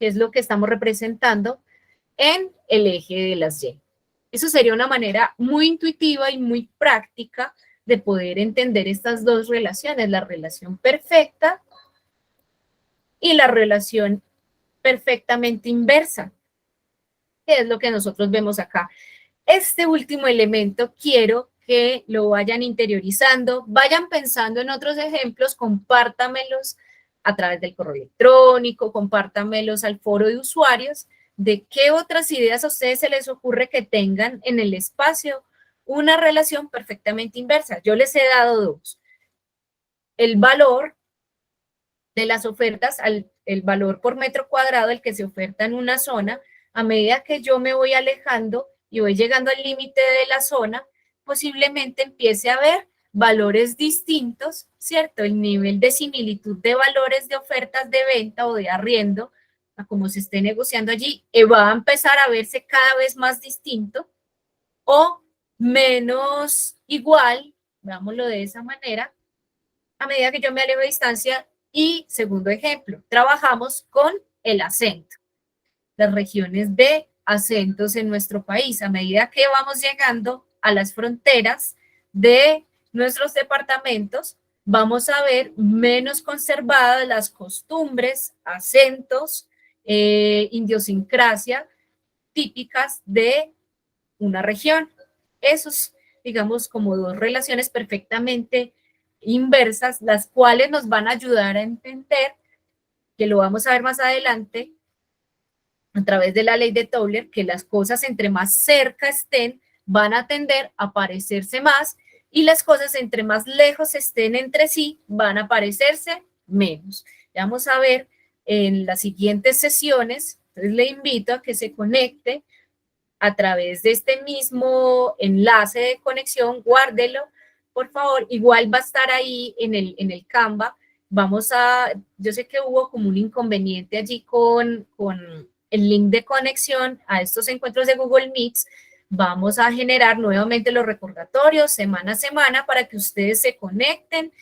que es lo que estamos representando en el eje de las Y. Eso sería una manera muy intuitiva y muy práctica de poder entender estas dos relaciones, la relación perfecta y la relación perfectamente inversa, que es lo que nosotros vemos acá. Este último elemento quiero que lo vayan interiorizando, vayan pensando en otros ejemplos, compártamelos a través del correo electrónico, compártamelos al foro de usuarios, de qué otras ideas a ustedes se les ocurre que tengan en el espacio una relación perfectamente inversa. Yo les he dado dos. El valor de las ofertas, el valor por metro cuadrado, el que se oferta en una zona, a medida que yo me voy alejando y voy llegando al límite de la zona, posiblemente empiece a haber valores distintos, ¿cierto? El nivel de similitud de valores de ofertas de venta o de arriendo, a como se esté negociando allí, va a empezar a verse cada vez más distinto o menos igual, veámoslo de esa manera, a medida que yo me alejo de distancia. Y segundo ejemplo, trabajamos con el acento, las regiones de acentos en nuestro país. A medida que vamos llegando a las fronteras de nuestros departamentos, vamos a ver menos conservadas las costumbres, acentos, idiosincrasia típicas de una región. Esos, digamos, como dos relaciones perfectamente inversas, las cuales nos van a ayudar a entender, que lo vamos a ver más adelante, a través de la ley de Tauler, que las cosas entre más cerca estén, van a tender a parecerse más y las cosas entre más lejos estén entre sí van a parecerse menos. Ya vamos a ver en las siguientes sesiones, entonces le invito a que se conecte a través de este mismo enlace de conexión, guárdelo, por favor, igual va a estar ahí en el Canva. Yo sé que hubo como un inconveniente allí con el link de conexión a estos encuentros de Google Meets. Vamos a generar nuevamente los recordatorios semana a semana para que ustedes se conecten.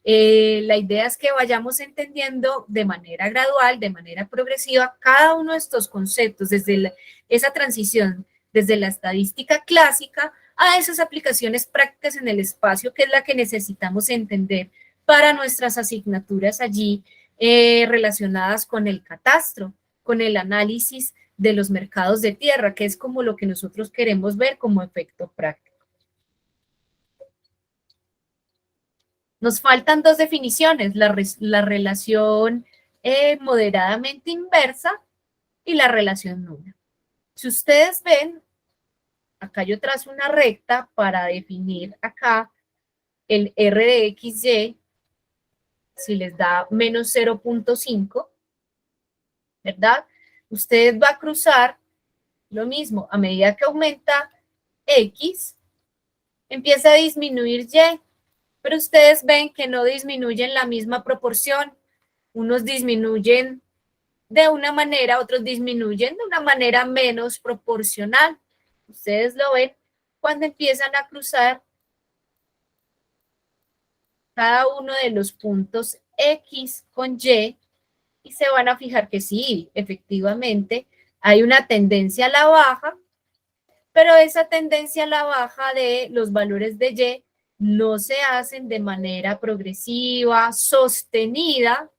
La idea es que vayamos entendiendo de manera gradual, de manera progresiva, cada uno de estos conceptos, desde esa transición, desde la estadística clásica a esas aplicaciones prácticas en el espacio, que es la que necesitamos entender para nuestras asignaturas allí relacionadas con el catastro, con el análisis de los mercados de tierra, que es como lo que nosotros queremos ver como efecto práctico. Nos faltan dos definiciones, la relación moderadamente inversa y la relación nula. Si ustedes ven, acá yo trazo una recta para definir acá el R de XY, si les da menos 0.5, ¿verdad? Usted va a cruzar lo mismo, a medida que aumenta X, empieza a disminuir Y, pero ustedes ven que no disminuyen la misma proporción. Unos disminuyen de una manera, otros disminuyen de una manera menos proporcional. Ustedes lo ven cuando empiezan a cruzar cada uno de los puntos X con y se van a fijar que sí, efectivamente, hay una tendencia a la baja, pero esa tendencia a la baja de los valores de Y no se hacen de manera progresiva, sostenida,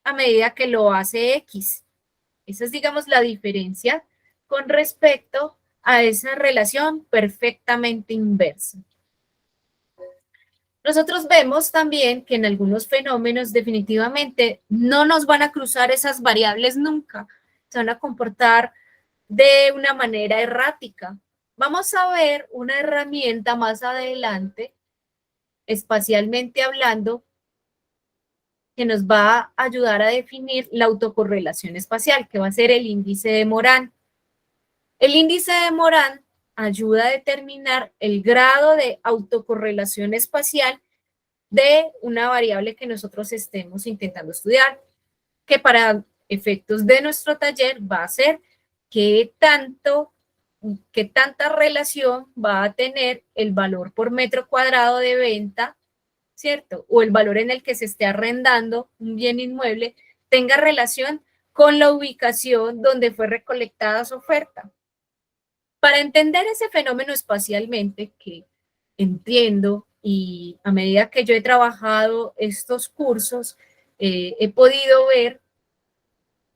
a medida que lo hace X. Esa es, digamos, la diferencia con respecto a esa relación perfectamente inversa. Nosotros vemos también que en algunos fenómenos definitivamente no nos van a cruzar esas variables nunca, se van a comportar de una manera errática. Vamos a ver una herramienta más adelante, espacialmente hablando, que nos va a ayudar a definir la autocorrelación espacial, que va a ser el índice de Morán. El índice de Morán ayuda a determinar el grado de autocorrelación espacial de una variable que nosotros estemos intentando estudiar, que para efectos de nuestro taller va a ser qué tanta relación va a tener el valor por metro cuadrado de venta, ¿cierto? O el valor en el que se esté arrendando un bien inmueble tenga relación con la ubicación donde fue recolectada su oferta. Para entender ese fenómeno espacialmente, que entiendo y a medida que yo he trabajado estos cursos, he podido ver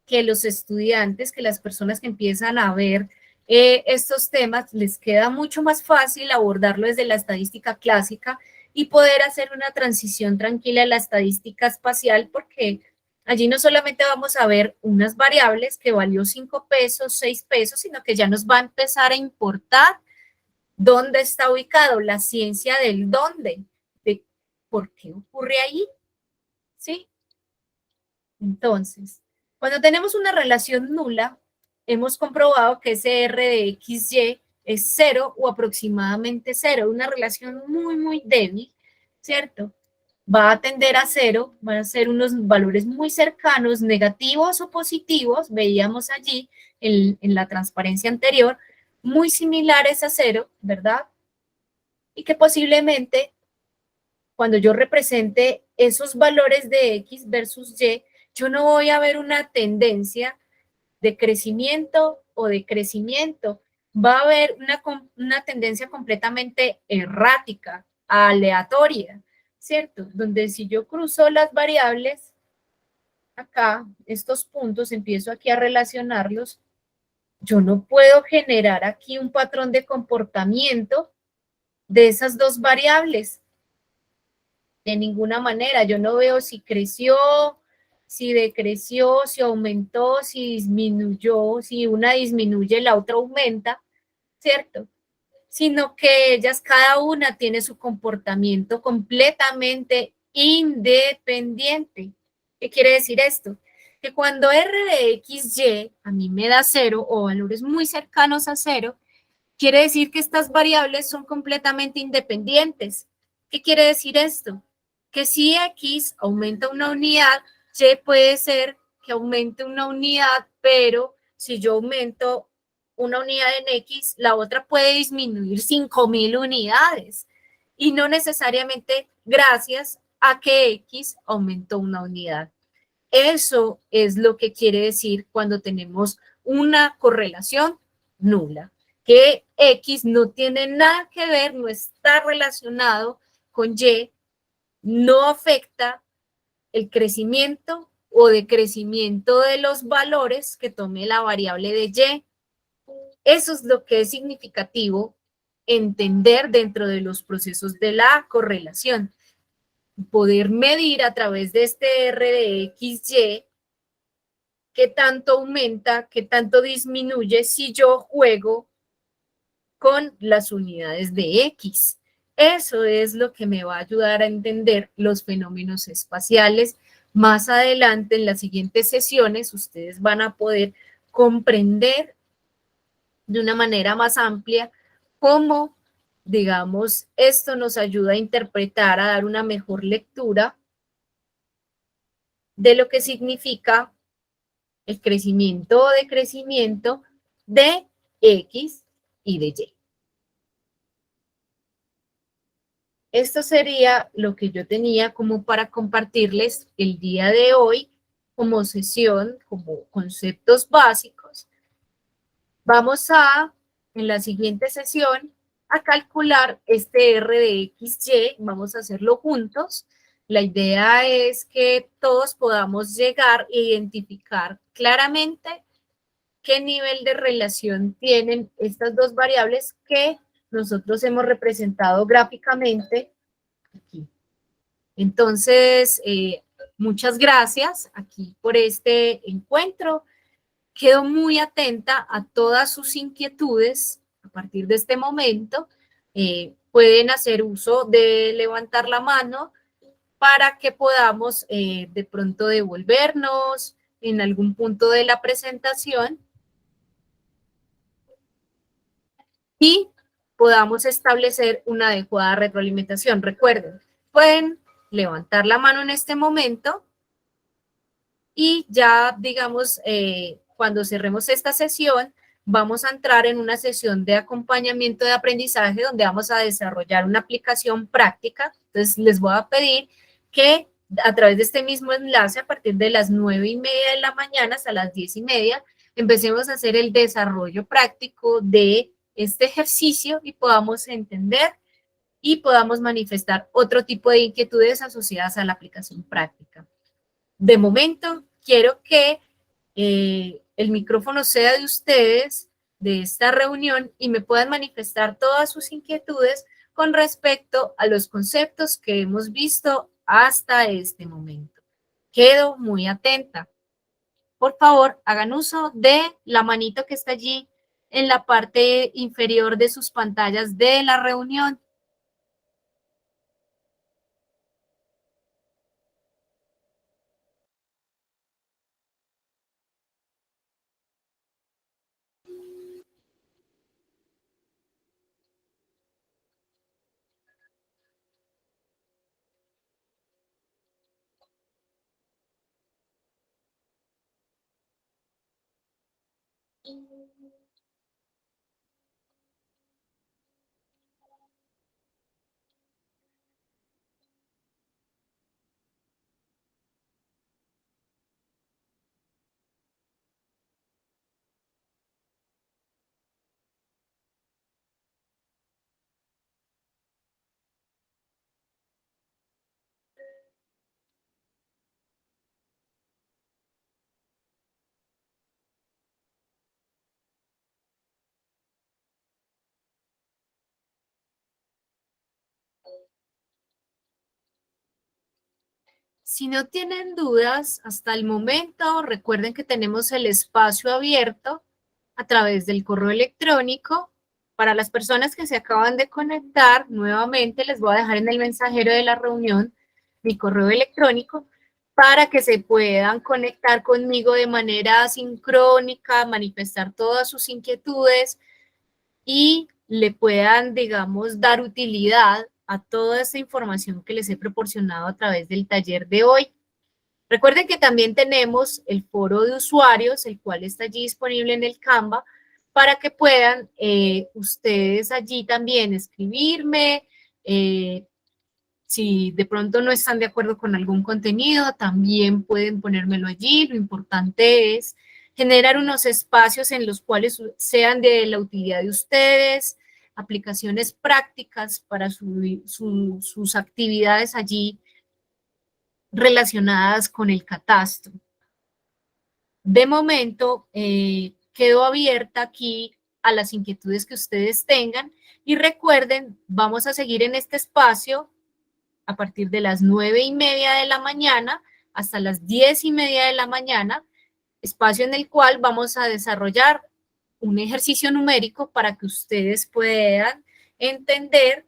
que los estudiantes, que las personas que empiezan a ver estos temas, les queda mucho más fácil abordarlo desde la estadística clásica y poder hacer una transición tranquila a la estadística espacial, porque allí no solamente vamos a ver unas variables que valió 5 pesos, 6 pesos, sino que ya nos va a empezar a importar dónde está ubicado, la ciencia del dónde, de por qué ocurre ahí, ¿sí? Entonces, cuando tenemos una relación nula, hemos comprobado que ese R de XY es 0 o aproximadamente 0, una relación muy, muy débil, ¿cierto? Va a tender a 0, van a ser unos valores muy cercanos, negativos o positivos, veíamos allí en la transparencia anterior, muy similares a 0, ¿verdad? Y que posiblemente cuando yo represente esos valores de X versus Y, yo no voy a ver una tendencia de crecimiento o decrecimiento, va a haber una tendencia completamente errática, aleatoria, ¿cierto? Donde si yo cruzo las variables, acá, estos puntos, empiezo aquí a relacionarlos, yo no puedo generar aquí un patrón de comportamiento de esas dos variables. De ninguna manera, yo no veo si creció, si decreció, si aumentó, si disminuyó, si una disminuye, la otra aumenta, ¿cierto? sino que ellas cada una tiene su comportamiento completamente independiente. ¿Qué quiere decir esto? Que cuando R de X, Y a mí me da 0 o valores muy cercanos a 0, quiere decir que estas variables son completamente independientes. ¿Qué quiere decir esto? Que si X aumenta una unidad, Y puede ser que aumente una unidad, pero si yo aumento una unidad en X, la otra puede disminuir 5.000 unidades. Y no necesariamente gracias a que X aumentó una unidad. Eso es lo que quiere decir cuando tenemos una correlación nula, que X no tiene nada que ver, no está relacionado con Y, no afecta el crecimiento o decrecimiento de los valores que tome la variable de Y. Eso es lo que es significativo entender dentro de los procesos de la correlación. Poder medir a través de este R de XY qué tanto aumenta, qué tanto disminuye si yo juego con las unidades de X. Eso es lo que me va a ayudar a entender los fenómenos espaciales. Más adelante, en las siguientes sesiones, ustedes van a poder comprender de una manera más amplia cómo, digamos, esto nos ayuda a interpretar, a dar una mejor lectura de lo que significa el crecimiento o decrecimiento de X y de Y. Esto sería lo que yo tenía como para compartirles el día de hoy como sesión, como conceptos básicos. Vamos a, en la siguiente sesión, a calcular este R de XY. Vamos a hacerlo juntos. La idea es que todos podamos llegar e identificar claramente qué nivel de relación tienen estas dos variables que nosotros hemos representado gráficamente aquí. Entonces, muchas gracias aquí por este encuentro. Quedo muy atenta a todas sus inquietudes a partir de este momento. Pueden hacer uso de levantar la mano para que podamos de pronto devolvernos en algún punto de la presentación y podamos establecer una adecuada retroalimentación. Recuerden, pueden levantar la mano en este momento y ya, digamos, cuando cerremos esta sesión, vamos a entrar en una sesión de acompañamiento de aprendizaje donde vamos a desarrollar una aplicación práctica. Entonces, les voy a pedir que a través de este mismo enlace, a partir de las 9:30 de la mañana hasta las 10:30, empecemos a hacer el desarrollo práctico de este ejercicio y podamos entender y podamos manifestar otro tipo de inquietudes asociadas a la aplicación práctica. De momento, quiero que el micrófono sea de ustedes, de esta reunión, y me puedan manifestar todas sus inquietudes con respecto a los conceptos que hemos visto hasta este momento. Quedo muy atenta. Por favor, hagan uso de la manito que está allí en la parte inferior de sus pantallas de la reunión. Si no tienen dudas, hasta el momento, recuerden que tenemos el espacio abierto a través del correo electrónico Para las personas que se acaban de conectar, nuevamente les voy a dejar en el mensajero de la reunión mi correo electrónico para que se puedan conectar conmigo de manera sincrónica, manifestar todas sus inquietudes y le puedan, digamos, dar utilidad a toda esta información que les he proporcionado a través del taller de hoy. Recuerden que también tenemos el foro de usuarios, el cual está allí disponible en el Canva, para que puedan ustedes allí también escribirme, si de pronto no están de acuerdo con algún contenido, también pueden ponérmelo allí. Lo importante es generar unos espacios en los cuales sean de la utilidad de ustedes, aplicaciones prácticas para sus actividades allí relacionadas con el catastro. De momento, quedo abierta aquí a las inquietudes que ustedes tengan y recuerden, vamos a seguir en este espacio a partir de las 9:30 de la mañana hasta las 10:30 de la mañana, espacio en el cual vamos a desarrollar un ejercicio numérico para que ustedes puedan entender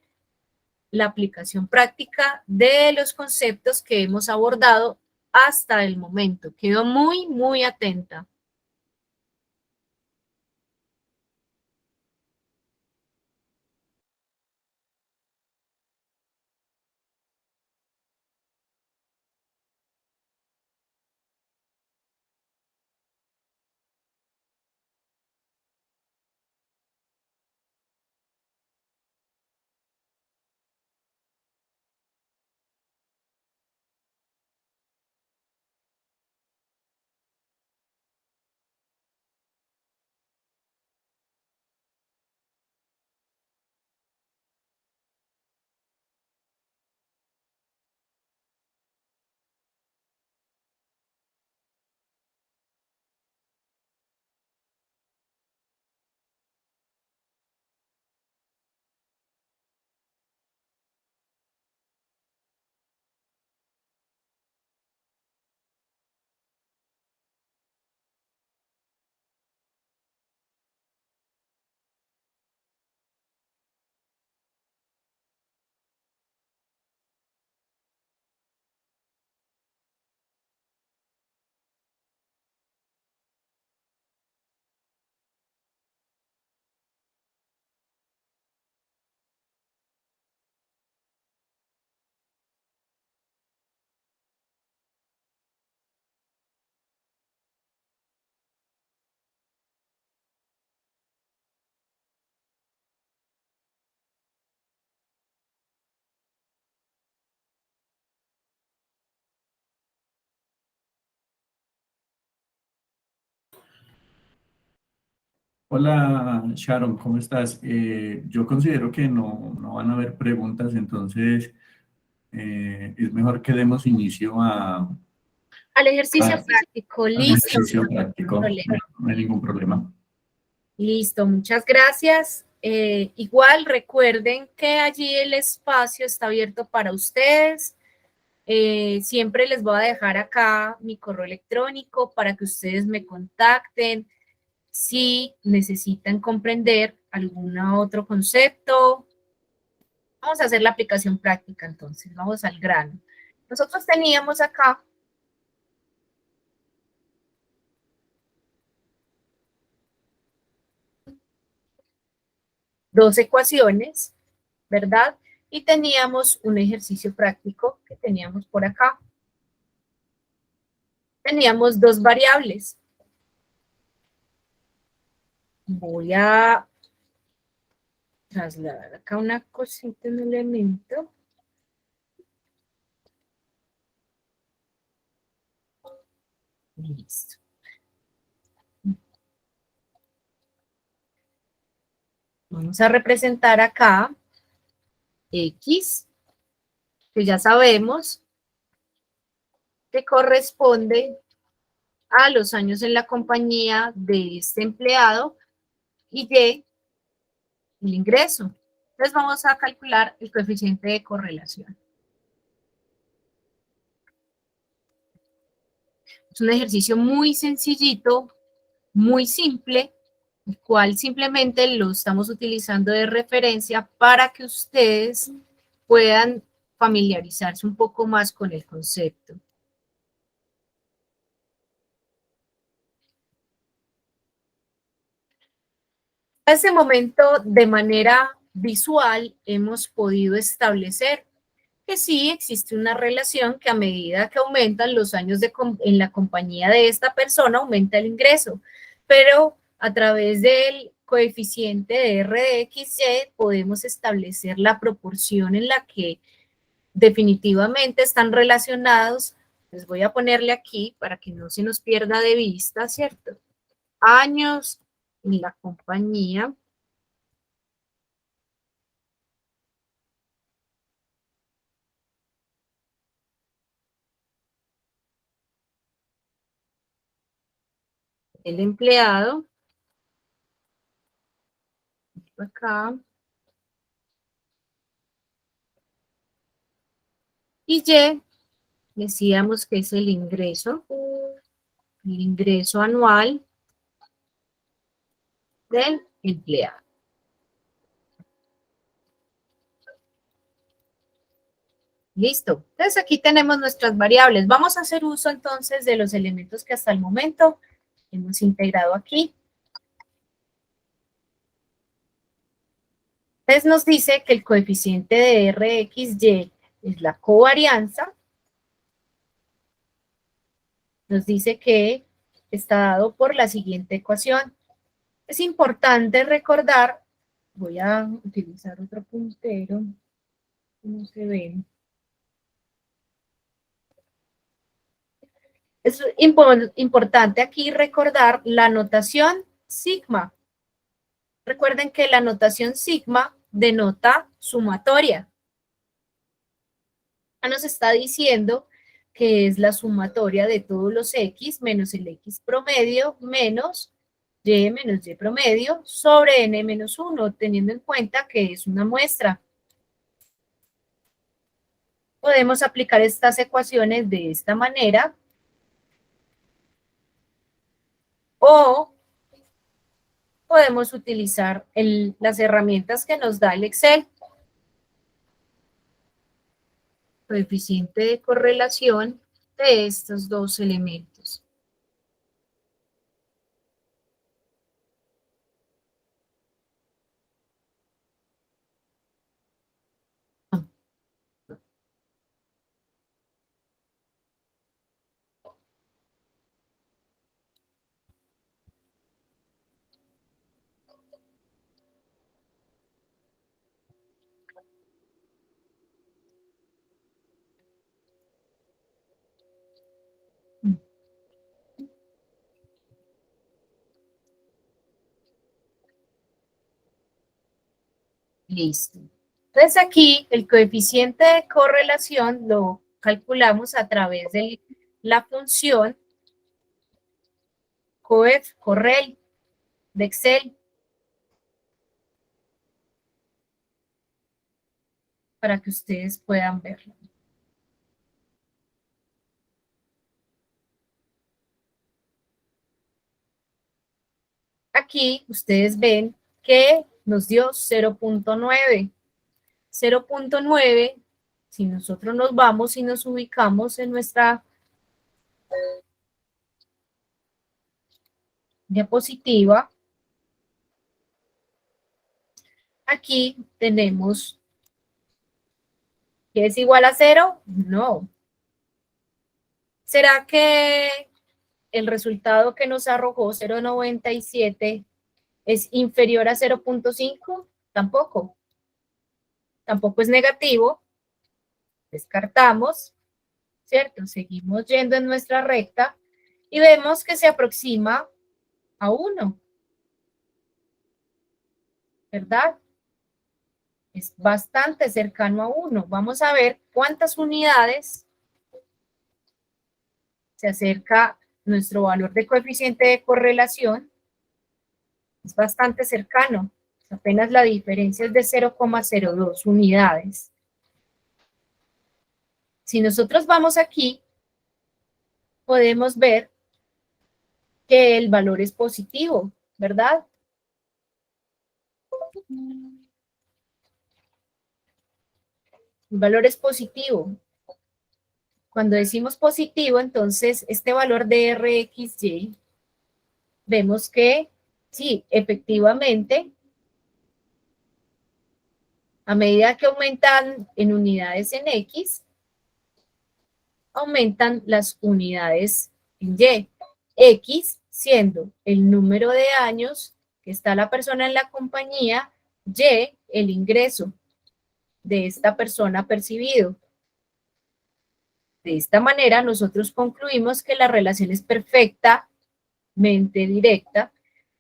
la aplicación práctica de los conceptos que hemos abordado hasta el momento. Quedo muy, muy atenta. Hola Sharon, ¿cómo estás? Yo considero que no van a haber preguntas, entonces es mejor que demos inicio Al ejercicio al práctico, listo, ejercicio no hay práctico. problema. No hay ningún problema. Listo, muchas gracias. Igual recuerden que allí el espacio está abierto para ustedes. Siempre les voy a dejar acá mi correo electrónico para que ustedes me contacten si necesitan comprender algún otro concepto. Vamos a hacer la aplicación práctica entonces, vamos al grano. Nosotros teníamos acá dos ecuaciones, ¿verdad? Y teníamos un ejercicio práctico que teníamos por acá. Teníamos dos variables. Voy a trasladar acá una cosita, un elemento. Listo. Vamos a representar acá X, que ya sabemos que corresponde a los años en la compañía de este empleado, y Y, el ingreso. Entonces vamos a calcular el coeficiente de correlación. Es un ejercicio muy sencillito, muy simple, el cual simplemente lo estamos utilizando de referencia para que ustedes puedan familiarizarse un poco más con el concepto. En este momento, de manera visual, hemos podido establecer que sí existe una relación que a medida que aumentan los años en la compañía de esta persona, aumenta el ingreso, pero a través del coeficiente de R de XY podemos establecer la proporción en la que definitivamente están relacionados. Les voy a ponerle aquí para que no se nos pierda de vista, ¿cierto? Años en la compañía. El empleado. Acá. Y Y, decíamos que es el ingreso anual del empleado. Listo. Entonces aquí tenemos nuestras variables. Vamos a hacer uso entonces de los elementos que hasta el momento hemos integrado aquí. Entonces nos dice que el coeficiente de RXY es la covarianza. Nos dice que está dado por la siguiente ecuación. Es importante recordar, voy a utilizar otro puntero, no se ve. Es importante aquí recordar la notación sigma. Recuerden que la notación sigma denota sumatoria. Nos está diciendo que es la sumatoria de todos los X menos el X promedio menos Y promedio sobre N menos 1, teniendo en cuenta que es una muestra. Podemos aplicar estas ecuaciones de esta manera o podemos utilizar las herramientas que nos da el Excel. Coeficiente de correlación de estos dos elementos. Listo. Entonces aquí el coeficiente de correlación lo calculamos a través de la función correl de Excel. Para que ustedes puedan verlo. Aquí ustedes ven que nos dio 0.9. 0.9, si nosotros nos vamos y nos ubicamos en nuestra diapositiva, aquí tenemos que es igual a 0, no. ¿Será que el resultado que nos arrojó 0.97 es inferior a 0.5? Tampoco. Tampoco es negativo. Descartamos, ¿cierto? Seguimos yendo en nuestra recta y vemos que se aproxima a 1. ¿Verdad? Es bastante cercano a 1. Vamos a ver cuántas unidades se acerca nuestro valor de coeficiente de correlación. Es bastante cercano. Apenas la diferencia es de 0,02 unidades. Si nosotros vamos aquí, podemos ver que el valor es positivo, ¿verdad? El valor es positivo. Cuando decimos positivo, entonces este valor de RXY, vemos que sí, efectivamente, a medida que aumentan en unidades en X, aumentan las unidades en Y. X siendo el número de años que está la persona en la compañía, Y el ingreso de esta persona percibido. De esta manera, nosotros concluimos que la relación es perfectamente directa.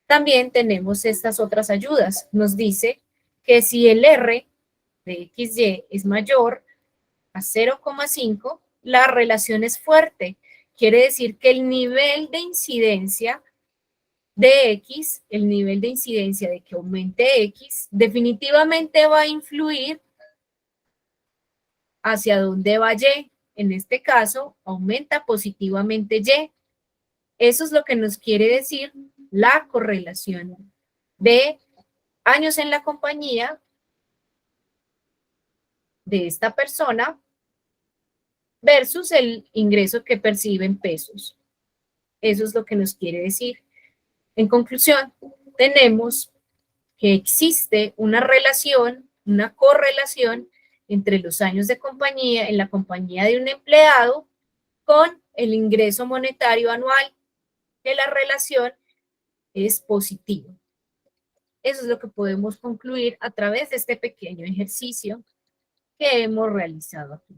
También tenemos estas otras ayudas. Nos dice que si el R de XY es mayor a 0,5, la relación es fuerte. Quiere decir que el nivel de incidencia de X, el nivel de incidencia de que aumente X, definitivamente va a influir hacia dónde va Y. En este caso, aumenta positivamente Y. Eso es lo que nos quiere decir la correlación de años en la compañía de esta persona versus el ingreso que percibe en pesos. Eso es lo que nos quiere decir. En conclusión, tenemos que existe una relación, una correlación entre los años de compañía en la compañía de un empleado con el ingreso monetario anual, que la relación es positiva. Eso es lo que podemos concluir a través de este pequeño ejercicio que hemos realizado aquí.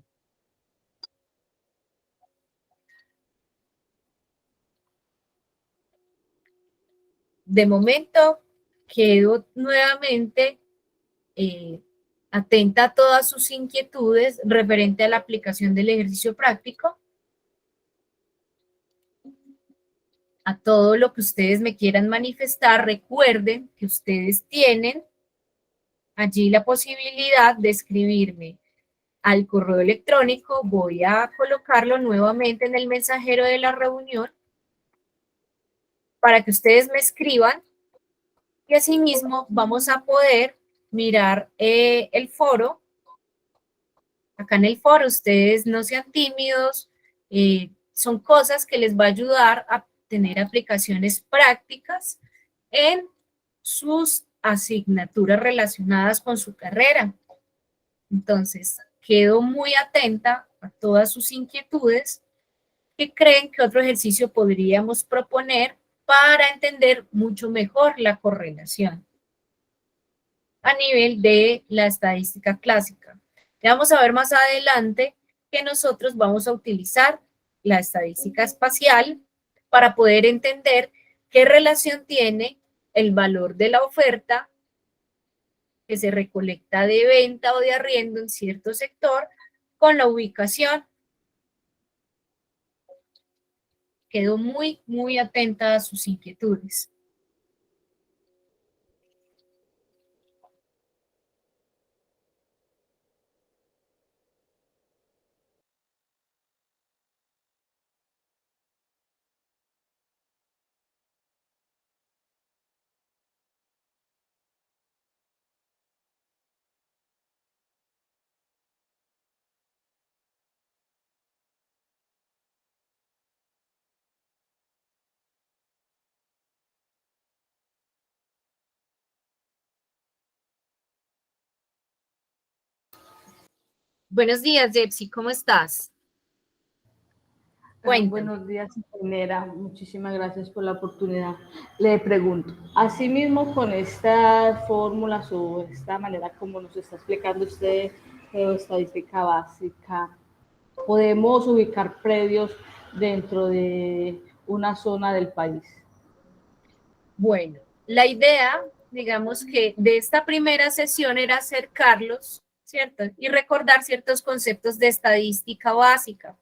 De momento, quedo nuevamente atenta a todas sus inquietudes referente a la aplicación del ejercicio práctico, a todo lo que ustedes me quieran manifestar. Recuerden que ustedes tienen allí la posibilidad de escribirme al correo electrónico. Voy a colocarlo nuevamente en el mensajero de la reunión para que ustedes me escriban y asimismo vamos a poder mirar el foro. Acá en el foro ustedes no sean tímidos, son cosas que les va a ayudar a tener aplicaciones prácticas en sus asignaturas relacionadas con su carrera. Entonces, quedo muy atenta a todas sus inquietudes. ¿Qué creen que otro ejercicio podríamos proponer para entender mucho mejor la correlación a nivel de la estadística clásica? Ya vamos a ver más adelante que nosotros vamos a utilizar la estadística espacial para poder entender qué relación tiene el valor de la oferta que se recolecta de venta o de arriendo en cierto sector con la ubicación. Quedo muy atenta a sus inquietudes. Buenos días, Jepsi, ¿cómo estás? Cuéntame. Buenos días, ingeniera. Muchísimas gracias por la oportunidad. Le pregunto, asimismo con estas fórmulas o esta manera como nos está explicando usted, geoestadística básica, ¿podemos ubicar predios dentro de una zona del país? Bueno, la idea, digamos que de esta primera sesión era acercarlos, ¿cierto? Y recordar ciertos conceptos de estadística básica.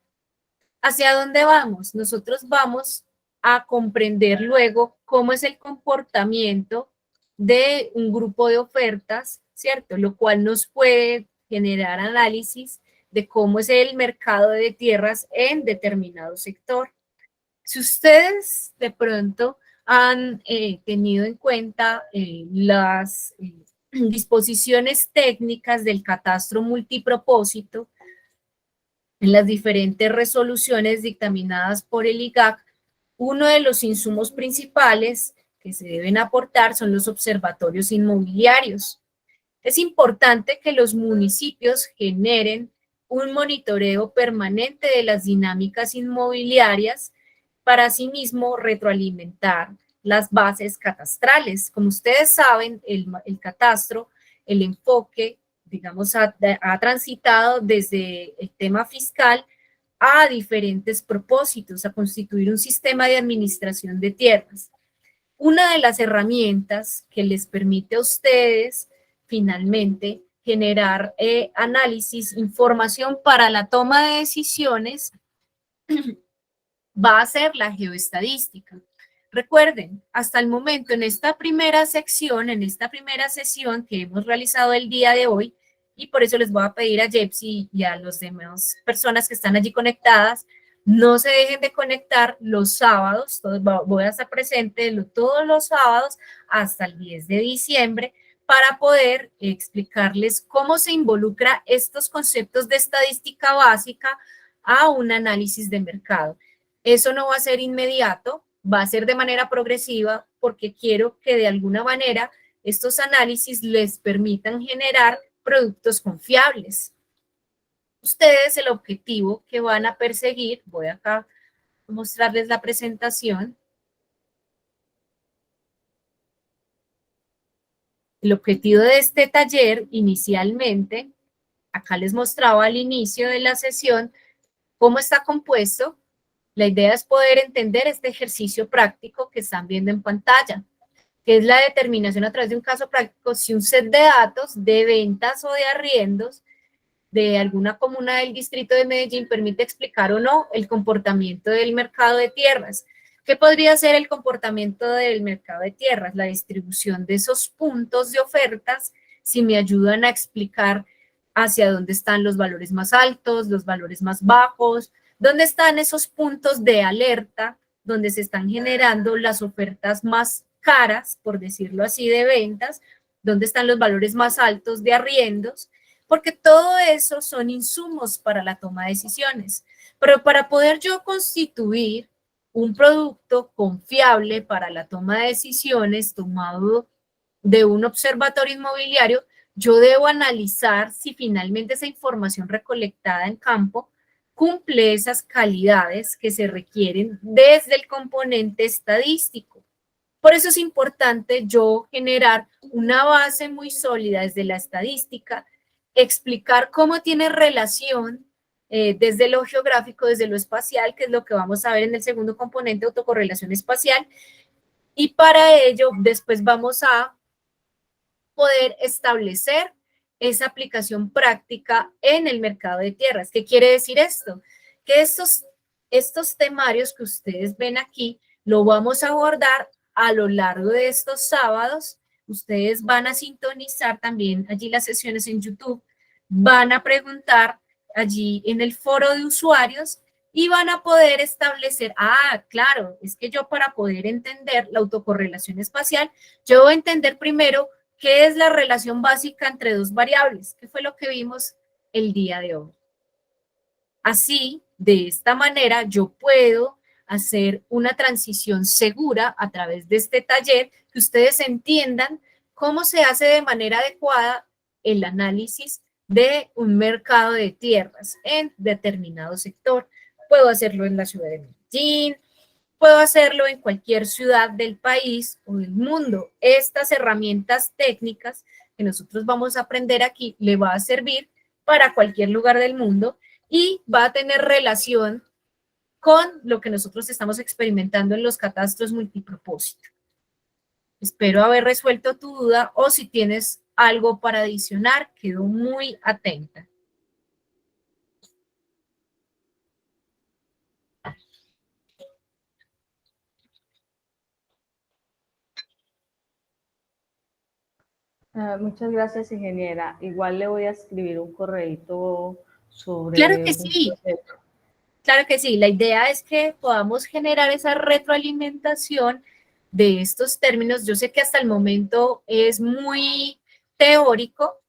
¿Hacia dónde vamos? Nosotros vamos a comprender luego cómo es el comportamiento de un grupo de ofertas, ¿cierto? Lo cual nos puede generar análisis de cómo es el mercado de tierras en determinado sector. Si ustedes de pronto han tenido en cuenta disposiciones técnicas del catastro multipropósito, en las diferentes resoluciones dictaminadas por el IGAC, uno de los insumos principales que se deben aportar son los observatorios inmobiliarios. Es importante que los municipios generen un monitoreo permanente de las dinámicas inmobiliarias para asimismo retroalimentar las bases catastrales. Como ustedes saben, el catastro, el enfoque, digamos, ha transitado desde el tema fiscal a diferentes propósitos, a constituir un sistema de administración de tierras. Una de las herramientas que les permite a ustedes finalmente generar análisis, información para la toma de decisiones, va a ser la geoestadística. Recuerden, hasta el momento en esta primera sección, en esta primera sesión que hemos realizado el día de hoy, y por eso les voy a pedir a Jepsi y a las demás personas que están allí conectadas, no se dejen de conectar los sábados, voy a estar presente todos los sábados hasta el 10 de diciembre para poder explicarles cómo se involucra estos conceptos de estadística básica a un análisis de mercado. Eso no va a ser inmediato, va a ser de manera progresiva porque quiero que de alguna manera estos análisis les permitan generar productos confiables. Ustedes el objetivo que van a perseguir, voy acá a mostrarles la presentación. El objetivo de este taller inicialmente, acá les mostraba al inicio de la sesión cómo está compuesto. La idea es poder entender este ejercicio práctico que están viendo en pantalla, que es la determinación a través de un caso práctico si un set de datos de ventas o de arriendos de alguna comuna del distrito de Medellín permite explicar o no el comportamiento del mercado de tierras. ¿Qué podría ser el comportamiento del mercado de tierras? La distribución de esos puntos de ofertas, si me ayudan a explicar hacia dónde están los valores más altos, los valores más bajos, dónde están esos puntos de alerta, donde se están generando las ofertas más caras, por decirlo así, de ventas, dónde están los valores más altos de arriendos, porque todo eso son insumos para la toma de decisiones. Pero para poder yo constituir un producto confiable para la toma de decisiones tomado de un observatorio inmobiliario, yo debo analizar si finalmente esa información recolectada en campo cumple esas calidades que se requieren desde el componente estadístico. Por eso es importante yo generar una base muy sólida desde la estadística, explicar cómo tiene relación desde lo geográfico, desde lo espacial, que es lo que vamos a ver en el segundo componente, autocorrelación espacial, y para ello después vamos a poder establecer esa aplicación práctica en el mercado de tierras. ¿Qué quiere decir esto? Que estos temarios que ustedes ven aquí, lo vamos a abordar a lo largo de estos sábados. Ustedes van a sintonizar también allí las sesiones en YouTube, van a preguntar allí en el foro de usuarios y van a poder establecer, claro, es que yo para poder entender la autocorrelación espacial, yo voy a entender primero qué es la relación básica entre dos variables, que fue lo que vimos el día de hoy. Así, de esta manera, yo puedo hacer una transición segura a través de este taller, que ustedes entiendan cómo se hace de manera adecuada el análisis de un mercado de tierras en determinado sector. Puedo hacerlo en la ciudad de Medellín, puedo hacerlo en cualquier ciudad del país o del mundo. Estas herramientas técnicas que nosotros vamos a aprender aquí le va a servir para cualquier lugar del mundo y va a tener relación con lo que nosotros estamos experimentando en los catastros multipropósito. Espero haber resuelto tu duda o si tienes algo para adicionar, quedo muy atenta. Muchas gracias, ingeniera. Igual le voy a escribir un correíto sobre... Claro que sí. Claro que sí. La idea es que podamos generar esa retroalimentación de estos términos. Yo sé que hasta el momento es muy teórico,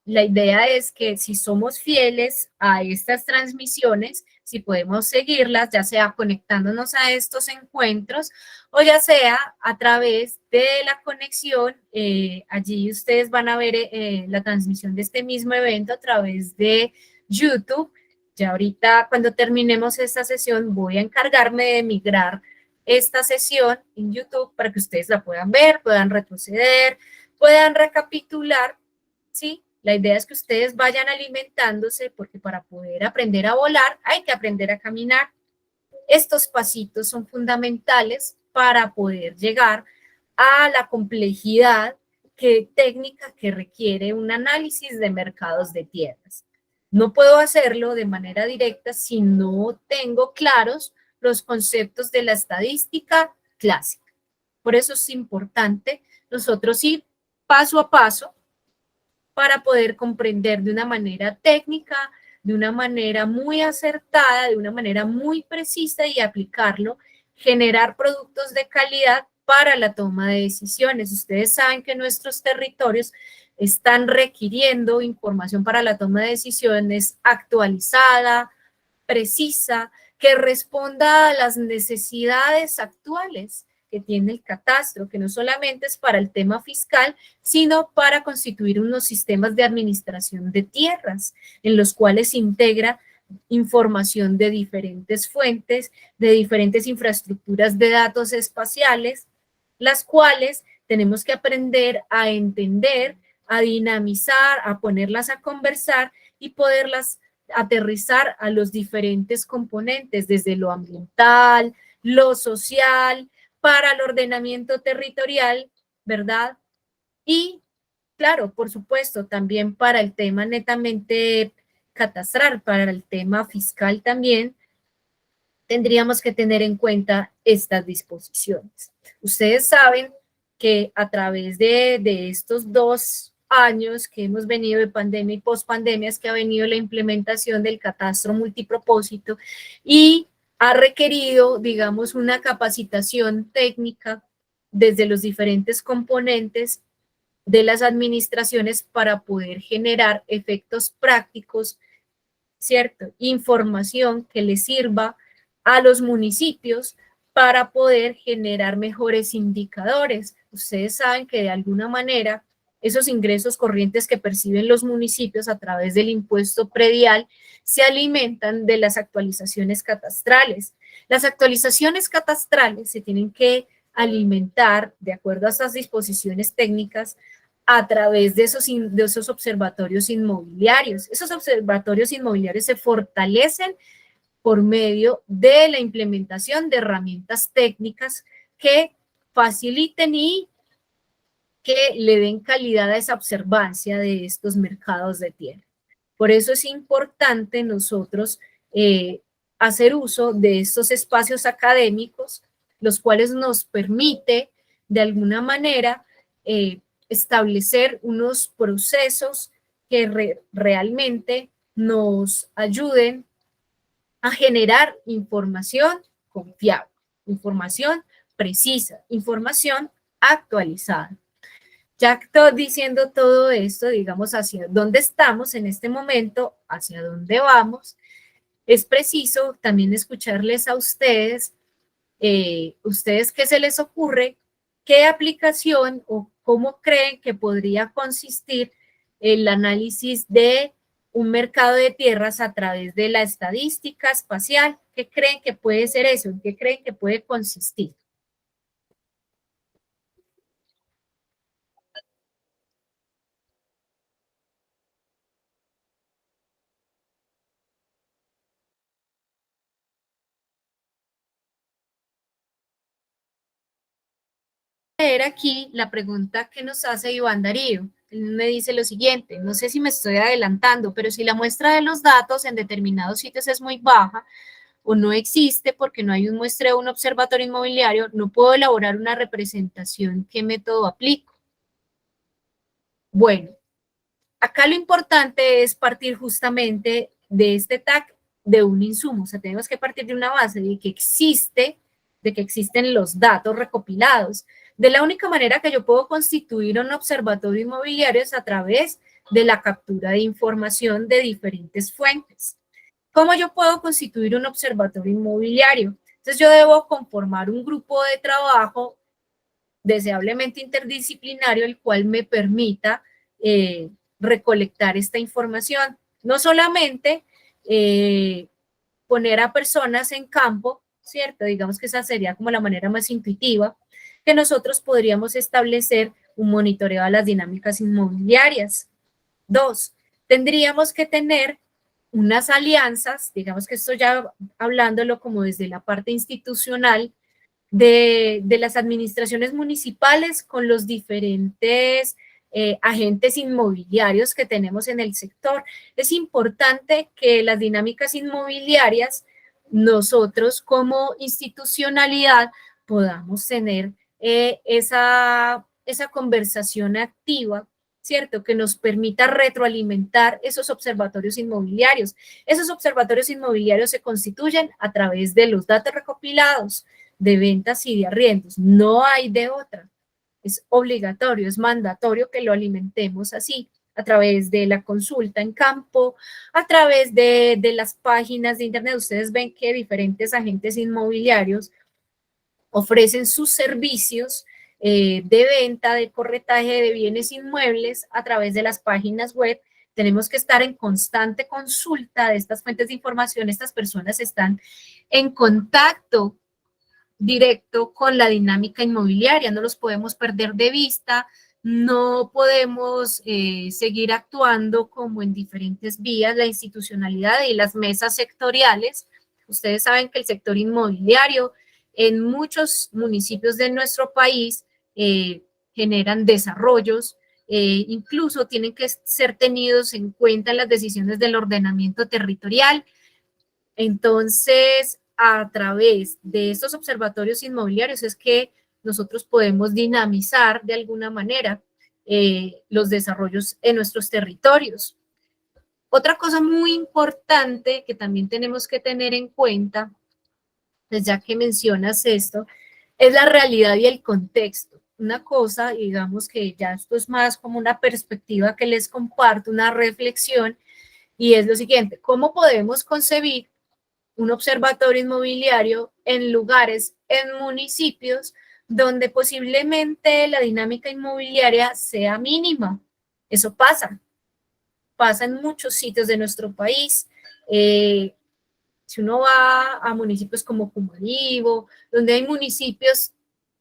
la idea es que si somos fieles a estas transmisiones, si podemos seguirlas, ya sea conectándonos a estos encuentros o ya sea a través de la conexión, allí ustedes van a ver la transmisión de este mismo evento a través de YouTube. Ya ahorita cuando terminemos esta sesión voy a encargarme de migrar esta sesión en YouTube para que ustedes la puedan ver, puedan retroceder, puedan recapitular, ¿sí? La idea es que ustedes vayan alimentándose porque para poder aprender a volar hay que aprender a caminar. Estos pasitos son fundamentales para poder llegar a la complejidad técnica que requiere un análisis de mercados de tierras. No puedo hacerlo de manera directa si no tengo claros los conceptos de la estadística clásica. Por eso es importante nosotros ir paso a paso para poder comprender de una manera técnica, de una manera muy acertada, de una manera muy precisa y aplicarlo, generar productos de calidad para la toma de decisiones. Ustedes saben que nuestros territorios están requiriendo información para la toma de decisiones actualizada, precisa, que responda a las necesidades actuales que tiene el catastro, que no solamente es para el tema fiscal, sino para constituir unos sistemas de administración de tierras, en los cuales se integra información de diferentes fuentes, de diferentes infraestructuras de datos espaciales, las cuales tenemos que aprender a entender, a dinamizar, a ponerlas a conversar y poderlas aterrizar a los diferentes componentes, desde lo ambiental, lo social, para el ordenamiento territorial, ¿verdad? Y, claro, por supuesto, también para el tema netamente catastral, para el tema fiscal también, tendríamos que tener en cuenta estas disposiciones. Ustedes saben que a través de estos 2 años que hemos venido de pandemia y pospandemia es que ha venido la implementación del catastro multipropósito y ha requerido, digamos, una capacitación técnica desde los diferentes componentes de las administraciones para poder generar efectos prácticos, ¿cierto? Información que les sirva a los municipios para poder generar mejores indicadores. Ustedes saben que de alguna manera esos ingresos corrientes que perciben los municipios a través del impuesto predial se alimentan de las actualizaciones catastrales. Las actualizaciones catastrales se tienen que alimentar, de acuerdo a estas disposiciones técnicas, a través de esos observatorios inmobiliarios. Esos observatorios inmobiliarios se fortalecen por medio de la implementación de herramientas técnicas que faciliten y que le den calidad a esa observancia de estos mercados de tierra. Por eso es importante nosotros hacer uso de estos espacios académicos, los cuales nos permite de alguna manera establecer unos procesos que realmente nos ayuden a generar información confiable, información precisa, información actualizada. Ya estoy diciendo todo esto, digamos, hacia dónde estamos en este momento, hacia dónde vamos, es preciso también escucharles a ustedes, ustedes qué se les ocurre, qué aplicación o cómo creen que podría consistir el análisis de un mercado de tierras a través de la estadística espacial. ¿Qué creen que puede ser eso? ¿En qué creen que puede consistir? Leer aquí la pregunta que nos hace Iván Darío. Él me dice lo siguiente, no sé si me estoy adelantando, pero si la muestra de los datos en determinados sitios es muy baja o no existe porque no hay un muestreo o un observatorio inmobiliario, no puedo elaborar una representación. ¿Qué método aplico? Bueno, acá lo importante es partir justamente de este TAC de un insumo. O sea, tenemos que partir de una base de que existen los datos recopilados. De la única manera que yo puedo constituir un observatorio inmobiliario es a través de la captura de información de diferentes fuentes. ¿Cómo yo puedo constituir un observatorio inmobiliario? Entonces yo debo conformar un grupo de trabajo deseablemente interdisciplinario, el cual me permita recolectar esta información. No solamente poner a personas en campo, ¿cierto? Digamos que esa sería como la manera más intuitiva, que nosotros podríamos establecer un monitoreo a las dinámicas inmobiliarias. 2, tendríamos que tener unas alianzas, digamos que esto ya hablándolo como desde la parte institucional, de las administraciones municipales con los diferentes agentes inmobiliarios que tenemos en el sector. Es importante que las dinámicas inmobiliarias, nosotros como institucionalidad, podamos tener esa conversación activa, ¿cierto? Que nos permita retroalimentar esos observatorios inmobiliarios. Esos observatorios inmobiliarios se constituyen a través de los datos recopilados, de ventas y de arriendos. No hay de otra. Es obligatorio, es mandatorio que lo alimentemos así, a través de la consulta en campo, a través de las páginas de internet. Ustedes ven que diferentes agentes inmobiliarios ofrecen sus servicios de venta, de corretaje de bienes inmuebles a través de las páginas web. Tenemos que estar en constante consulta de estas fuentes de información. Estas personas están en contacto directo con la dinámica inmobiliaria, no los podemos perder de vista, no podemos seguir actuando como en diferentes vías, la institucionalidad y las mesas sectoriales. Ustedes saben que el sector inmobiliario en muchos municipios de nuestro país generan desarrollos, incluso tienen que ser tenidos en cuenta en las decisiones del ordenamiento territorial. Entonces, a través de estos observatorios inmobiliarios es que nosotros podemos dinamizar de alguna manera los desarrollos en nuestros territorios. Otra cosa muy importante que también tenemos que tener en cuenta, pues ya que mencionas esto, es la realidad y el contexto. Una cosa, digamos que ya esto es más como una perspectiva que les comparto, una reflexión, y es lo siguiente: ¿cómo podemos concebir un observatorio inmobiliario en lugares, en municipios, donde posiblemente la dinámica inmobiliaria sea mínima? Eso pasa en muchos sitios de nuestro país. Si uno va a municipios como Cumaribo, donde hay municipios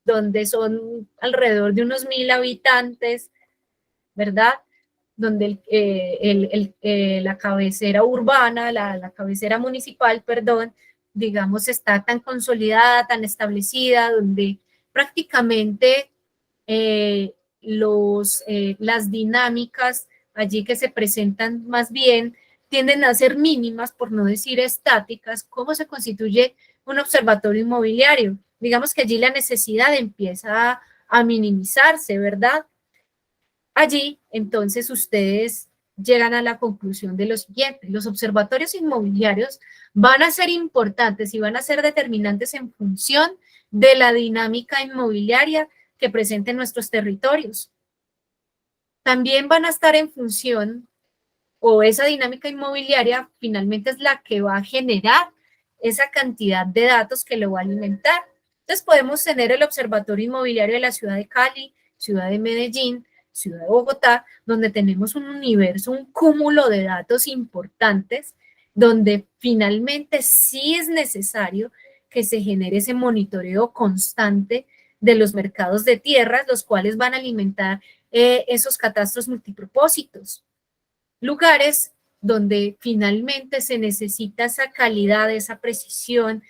donde son alrededor de unos 1.000 habitantes, ¿verdad? Donde la cabecera urbana, la cabecera municipal, perdón, digamos, está tan consolidada, tan establecida, donde prácticamente las dinámicas allí que se presentan más bien tienden a ser mínimas, por no decir estáticas. ¿Cómo se constituye un observatorio inmobiliario? Digamos que allí la necesidad empieza a minimizarse, ¿verdad? Allí, entonces, ustedes llegan a la conclusión de lo siguiente: los observatorios inmobiliarios van a ser importantes y van a ser determinantes en función de la dinámica inmobiliaria que presenten nuestros territorios. También van a estar en función, o esa dinámica inmobiliaria finalmente es la que va a generar esa cantidad de datos que lo va a alimentar. Entonces podemos tener el Observatorio Inmobiliario de la ciudad de Cali, ciudad de Medellín, ciudad de Bogotá, donde tenemos un universo, un cúmulo de datos importantes, donde finalmente sí es necesario que se genere ese monitoreo constante de los mercados de tierras, los cuales van a alimentar esos catastros multipropósitos. Lugares donde finalmente se necesita esa calidad, esa precisión,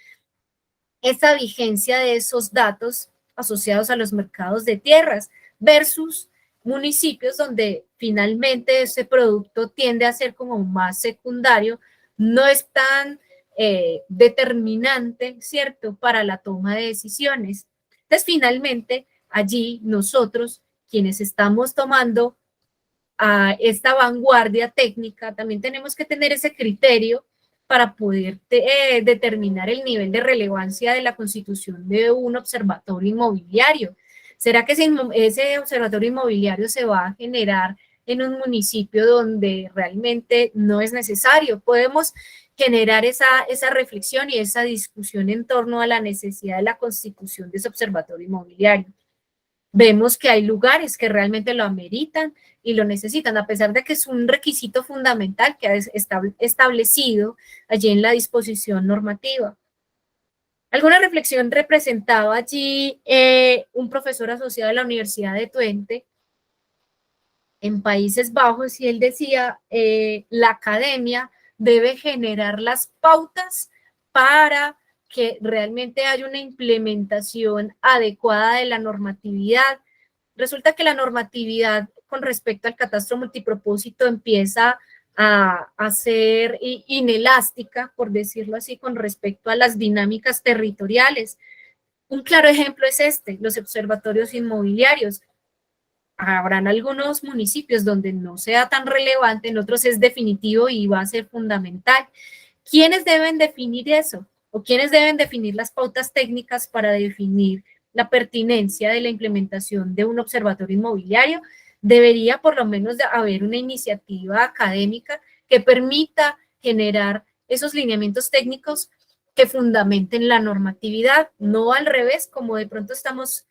esa vigencia de esos datos asociados a los mercados de tierras versus municipios donde finalmente ese producto tiende a ser como más secundario, no es tan determinante, ¿cierto?, para la toma de decisiones. Entonces, finalmente, allí nosotros, quienes estamos tomando a esta vanguardia técnica, también tenemos que tener ese criterio para poder determinar el nivel de relevancia de la constitución de un observatorio inmobiliario. ¿Será que ese observatorio inmobiliario se va a generar en un municipio donde realmente no es necesario? Podemos generar esa reflexión y esa discusión en torno a la necesidad de la constitución de ese observatorio inmobiliario. Vemos que hay lugares que realmente lo ameritan y lo necesitan, a pesar de que es un requisito fundamental que ha establecido allí en la disposición normativa. Alguna reflexión representaba allí un profesor asociado de la Universidad de Twente en Países Bajos, y él decía, la academia debe generar las pautas para que realmente haya una implementación adecuada de la normatividad. Resulta que la normatividad con respecto al catastro multipropósito empieza a ser inelástica, por decirlo así, con respecto a las dinámicas territoriales. Un claro ejemplo es los observatorios inmobiliarios. Habrán algunos municipios donde no sea tan relevante, en otros es definitivo y va a ser fundamental. ¿Quiénes deben definir eso? ¿O quiénes deben definir las pautas técnicas para definir la pertinencia de la implementación de un observatorio inmobiliario? Debería por lo menos haber una iniciativa académica que permita generar esos lineamientos técnicos que fundamenten la normatividad, no al revés, como de pronto estamos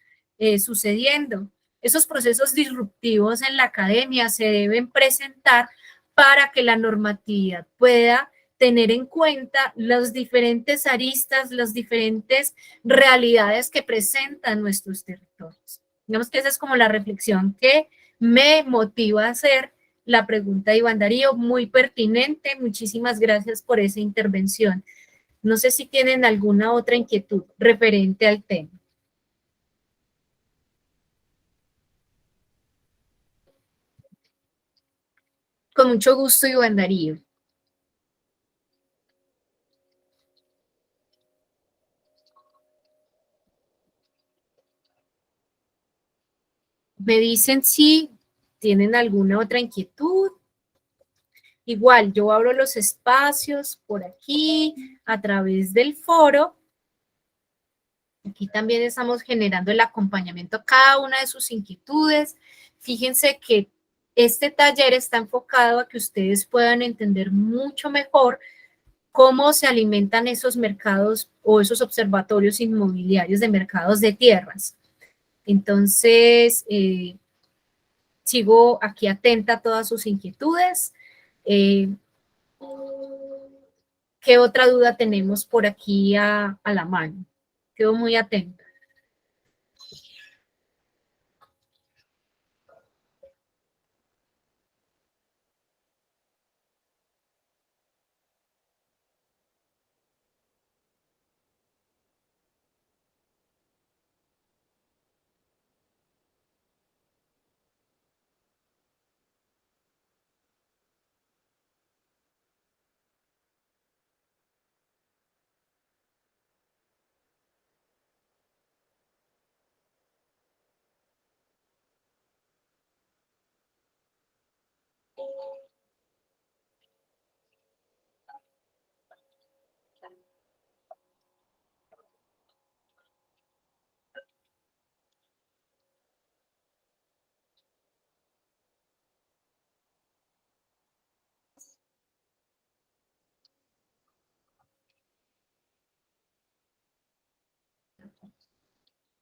sucediendo. Esos procesos disruptivos en la academia se deben presentar para que la normatividad pueda tener en cuenta las diferentes aristas, las diferentes realidades que presentan nuestros territorios. Digamos que esa es como la reflexión que me motiva a hacer la pregunta de Iván Darío, muy pertinente. Muchísimas gracias por esa intervención. No sé si tienen alguna otra inquietud referente al tema. Con mucho gusto, Iván Darío. Me dicen si tienen alguna otra inquietud. Igual, yo abro los espacios por aquí, a través del foro. Aquí también estamos generando el acompañamiento a cada una de sus inquietudes. Fíjense que este taller está enfocado a que ustedes puedan entender mucho mejor cómo se alimentan esos mercados o esos observatorios inmobiliarios de mercados de tierras. Entonces, sigo aquí atenta a todas sus inquietudes. ¿Qué otra duda tenemos por aquí a la mano? Quedo muy atenta.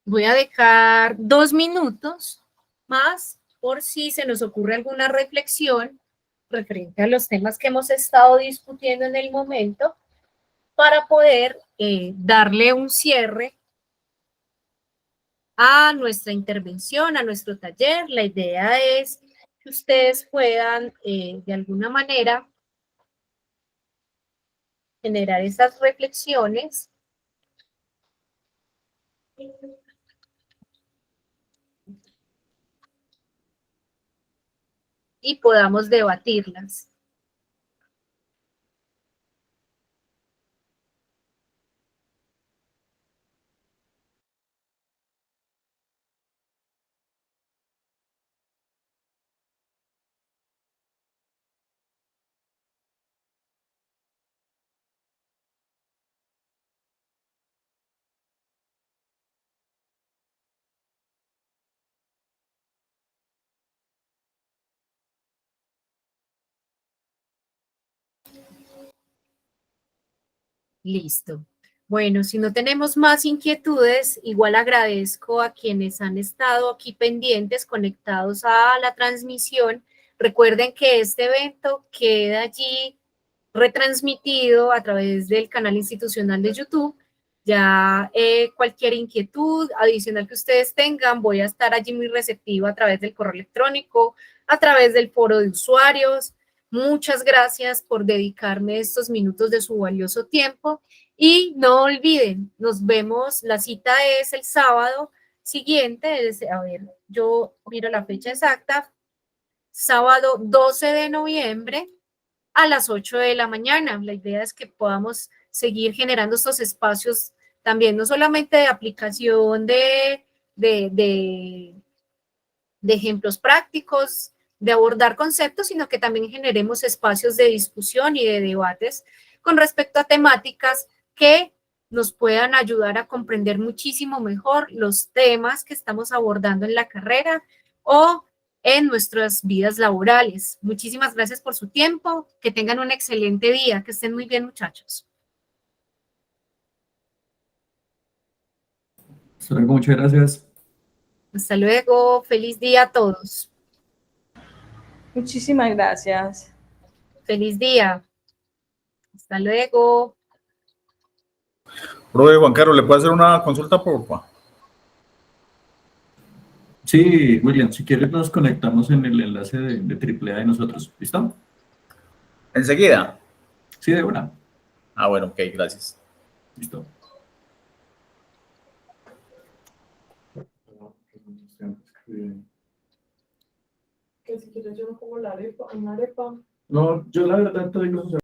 Voy a dejar 2 minutos más por si se nos ocurre alguna reflexión referente a los temas que hemos estado discutiendo en el momento para poder darle un cierre a nuestra intervención, a nuestro taller. La idea es que ustedes puedan de alguna manera generar esas reflexiones y podamos debatirlas. Listo. Bueno, si no tenemos más inquietudes, igual agradezco a quienes han estado aquí pendientes, conectados a la transmisión. Recuerden que este evento queda allí retransmitido a través del canal institucional de YouTube. Ya cualquier inquietud adicional que ustedes tengan, voy a estar allí muy receptiva a través del correo electrónico, a través del foro de usuarios. Muchas gracias por dedicarme estos minutos de su valioso tiempo y no olviden, nos vemos, la cita es el sábado siguiente, a ver, yo miro la fecha exacta, sábado 12 de noviembre a las 8 de la mañana. La idea es que podamos seguir generando estos espacios también, no solamente de aplicación de ejemplos prácticos, de abordar conceptos, sino que también generemos espacios de discusión y de debates con respecto a temáticas que nos puedan ayudar a comprender muchísimo mejor los temas que estamos abordando en la carrera o en nuestras vidas laborales. Muchísimas gracias por su tiempo, que tengan un excelente día, que estén muy bien, muchachos. Hasta luego, muchas gracias. Hasta luego, feliz día a todos. Muchísimas gracias. Feliz día. Hasta luego. Profe Juan Carlos, ¿le puedo hacer una consulta, por favor? Sí, William, si quieres nos conectamos en el enlace de AAA de nosotros. ¿Listo? ¿Enseguida? Sí, de una. Ah, bueno, ok, gracias. Listo. Que si quieres yo no pongo la arepa, una arepa. No, yo la verdad te digo,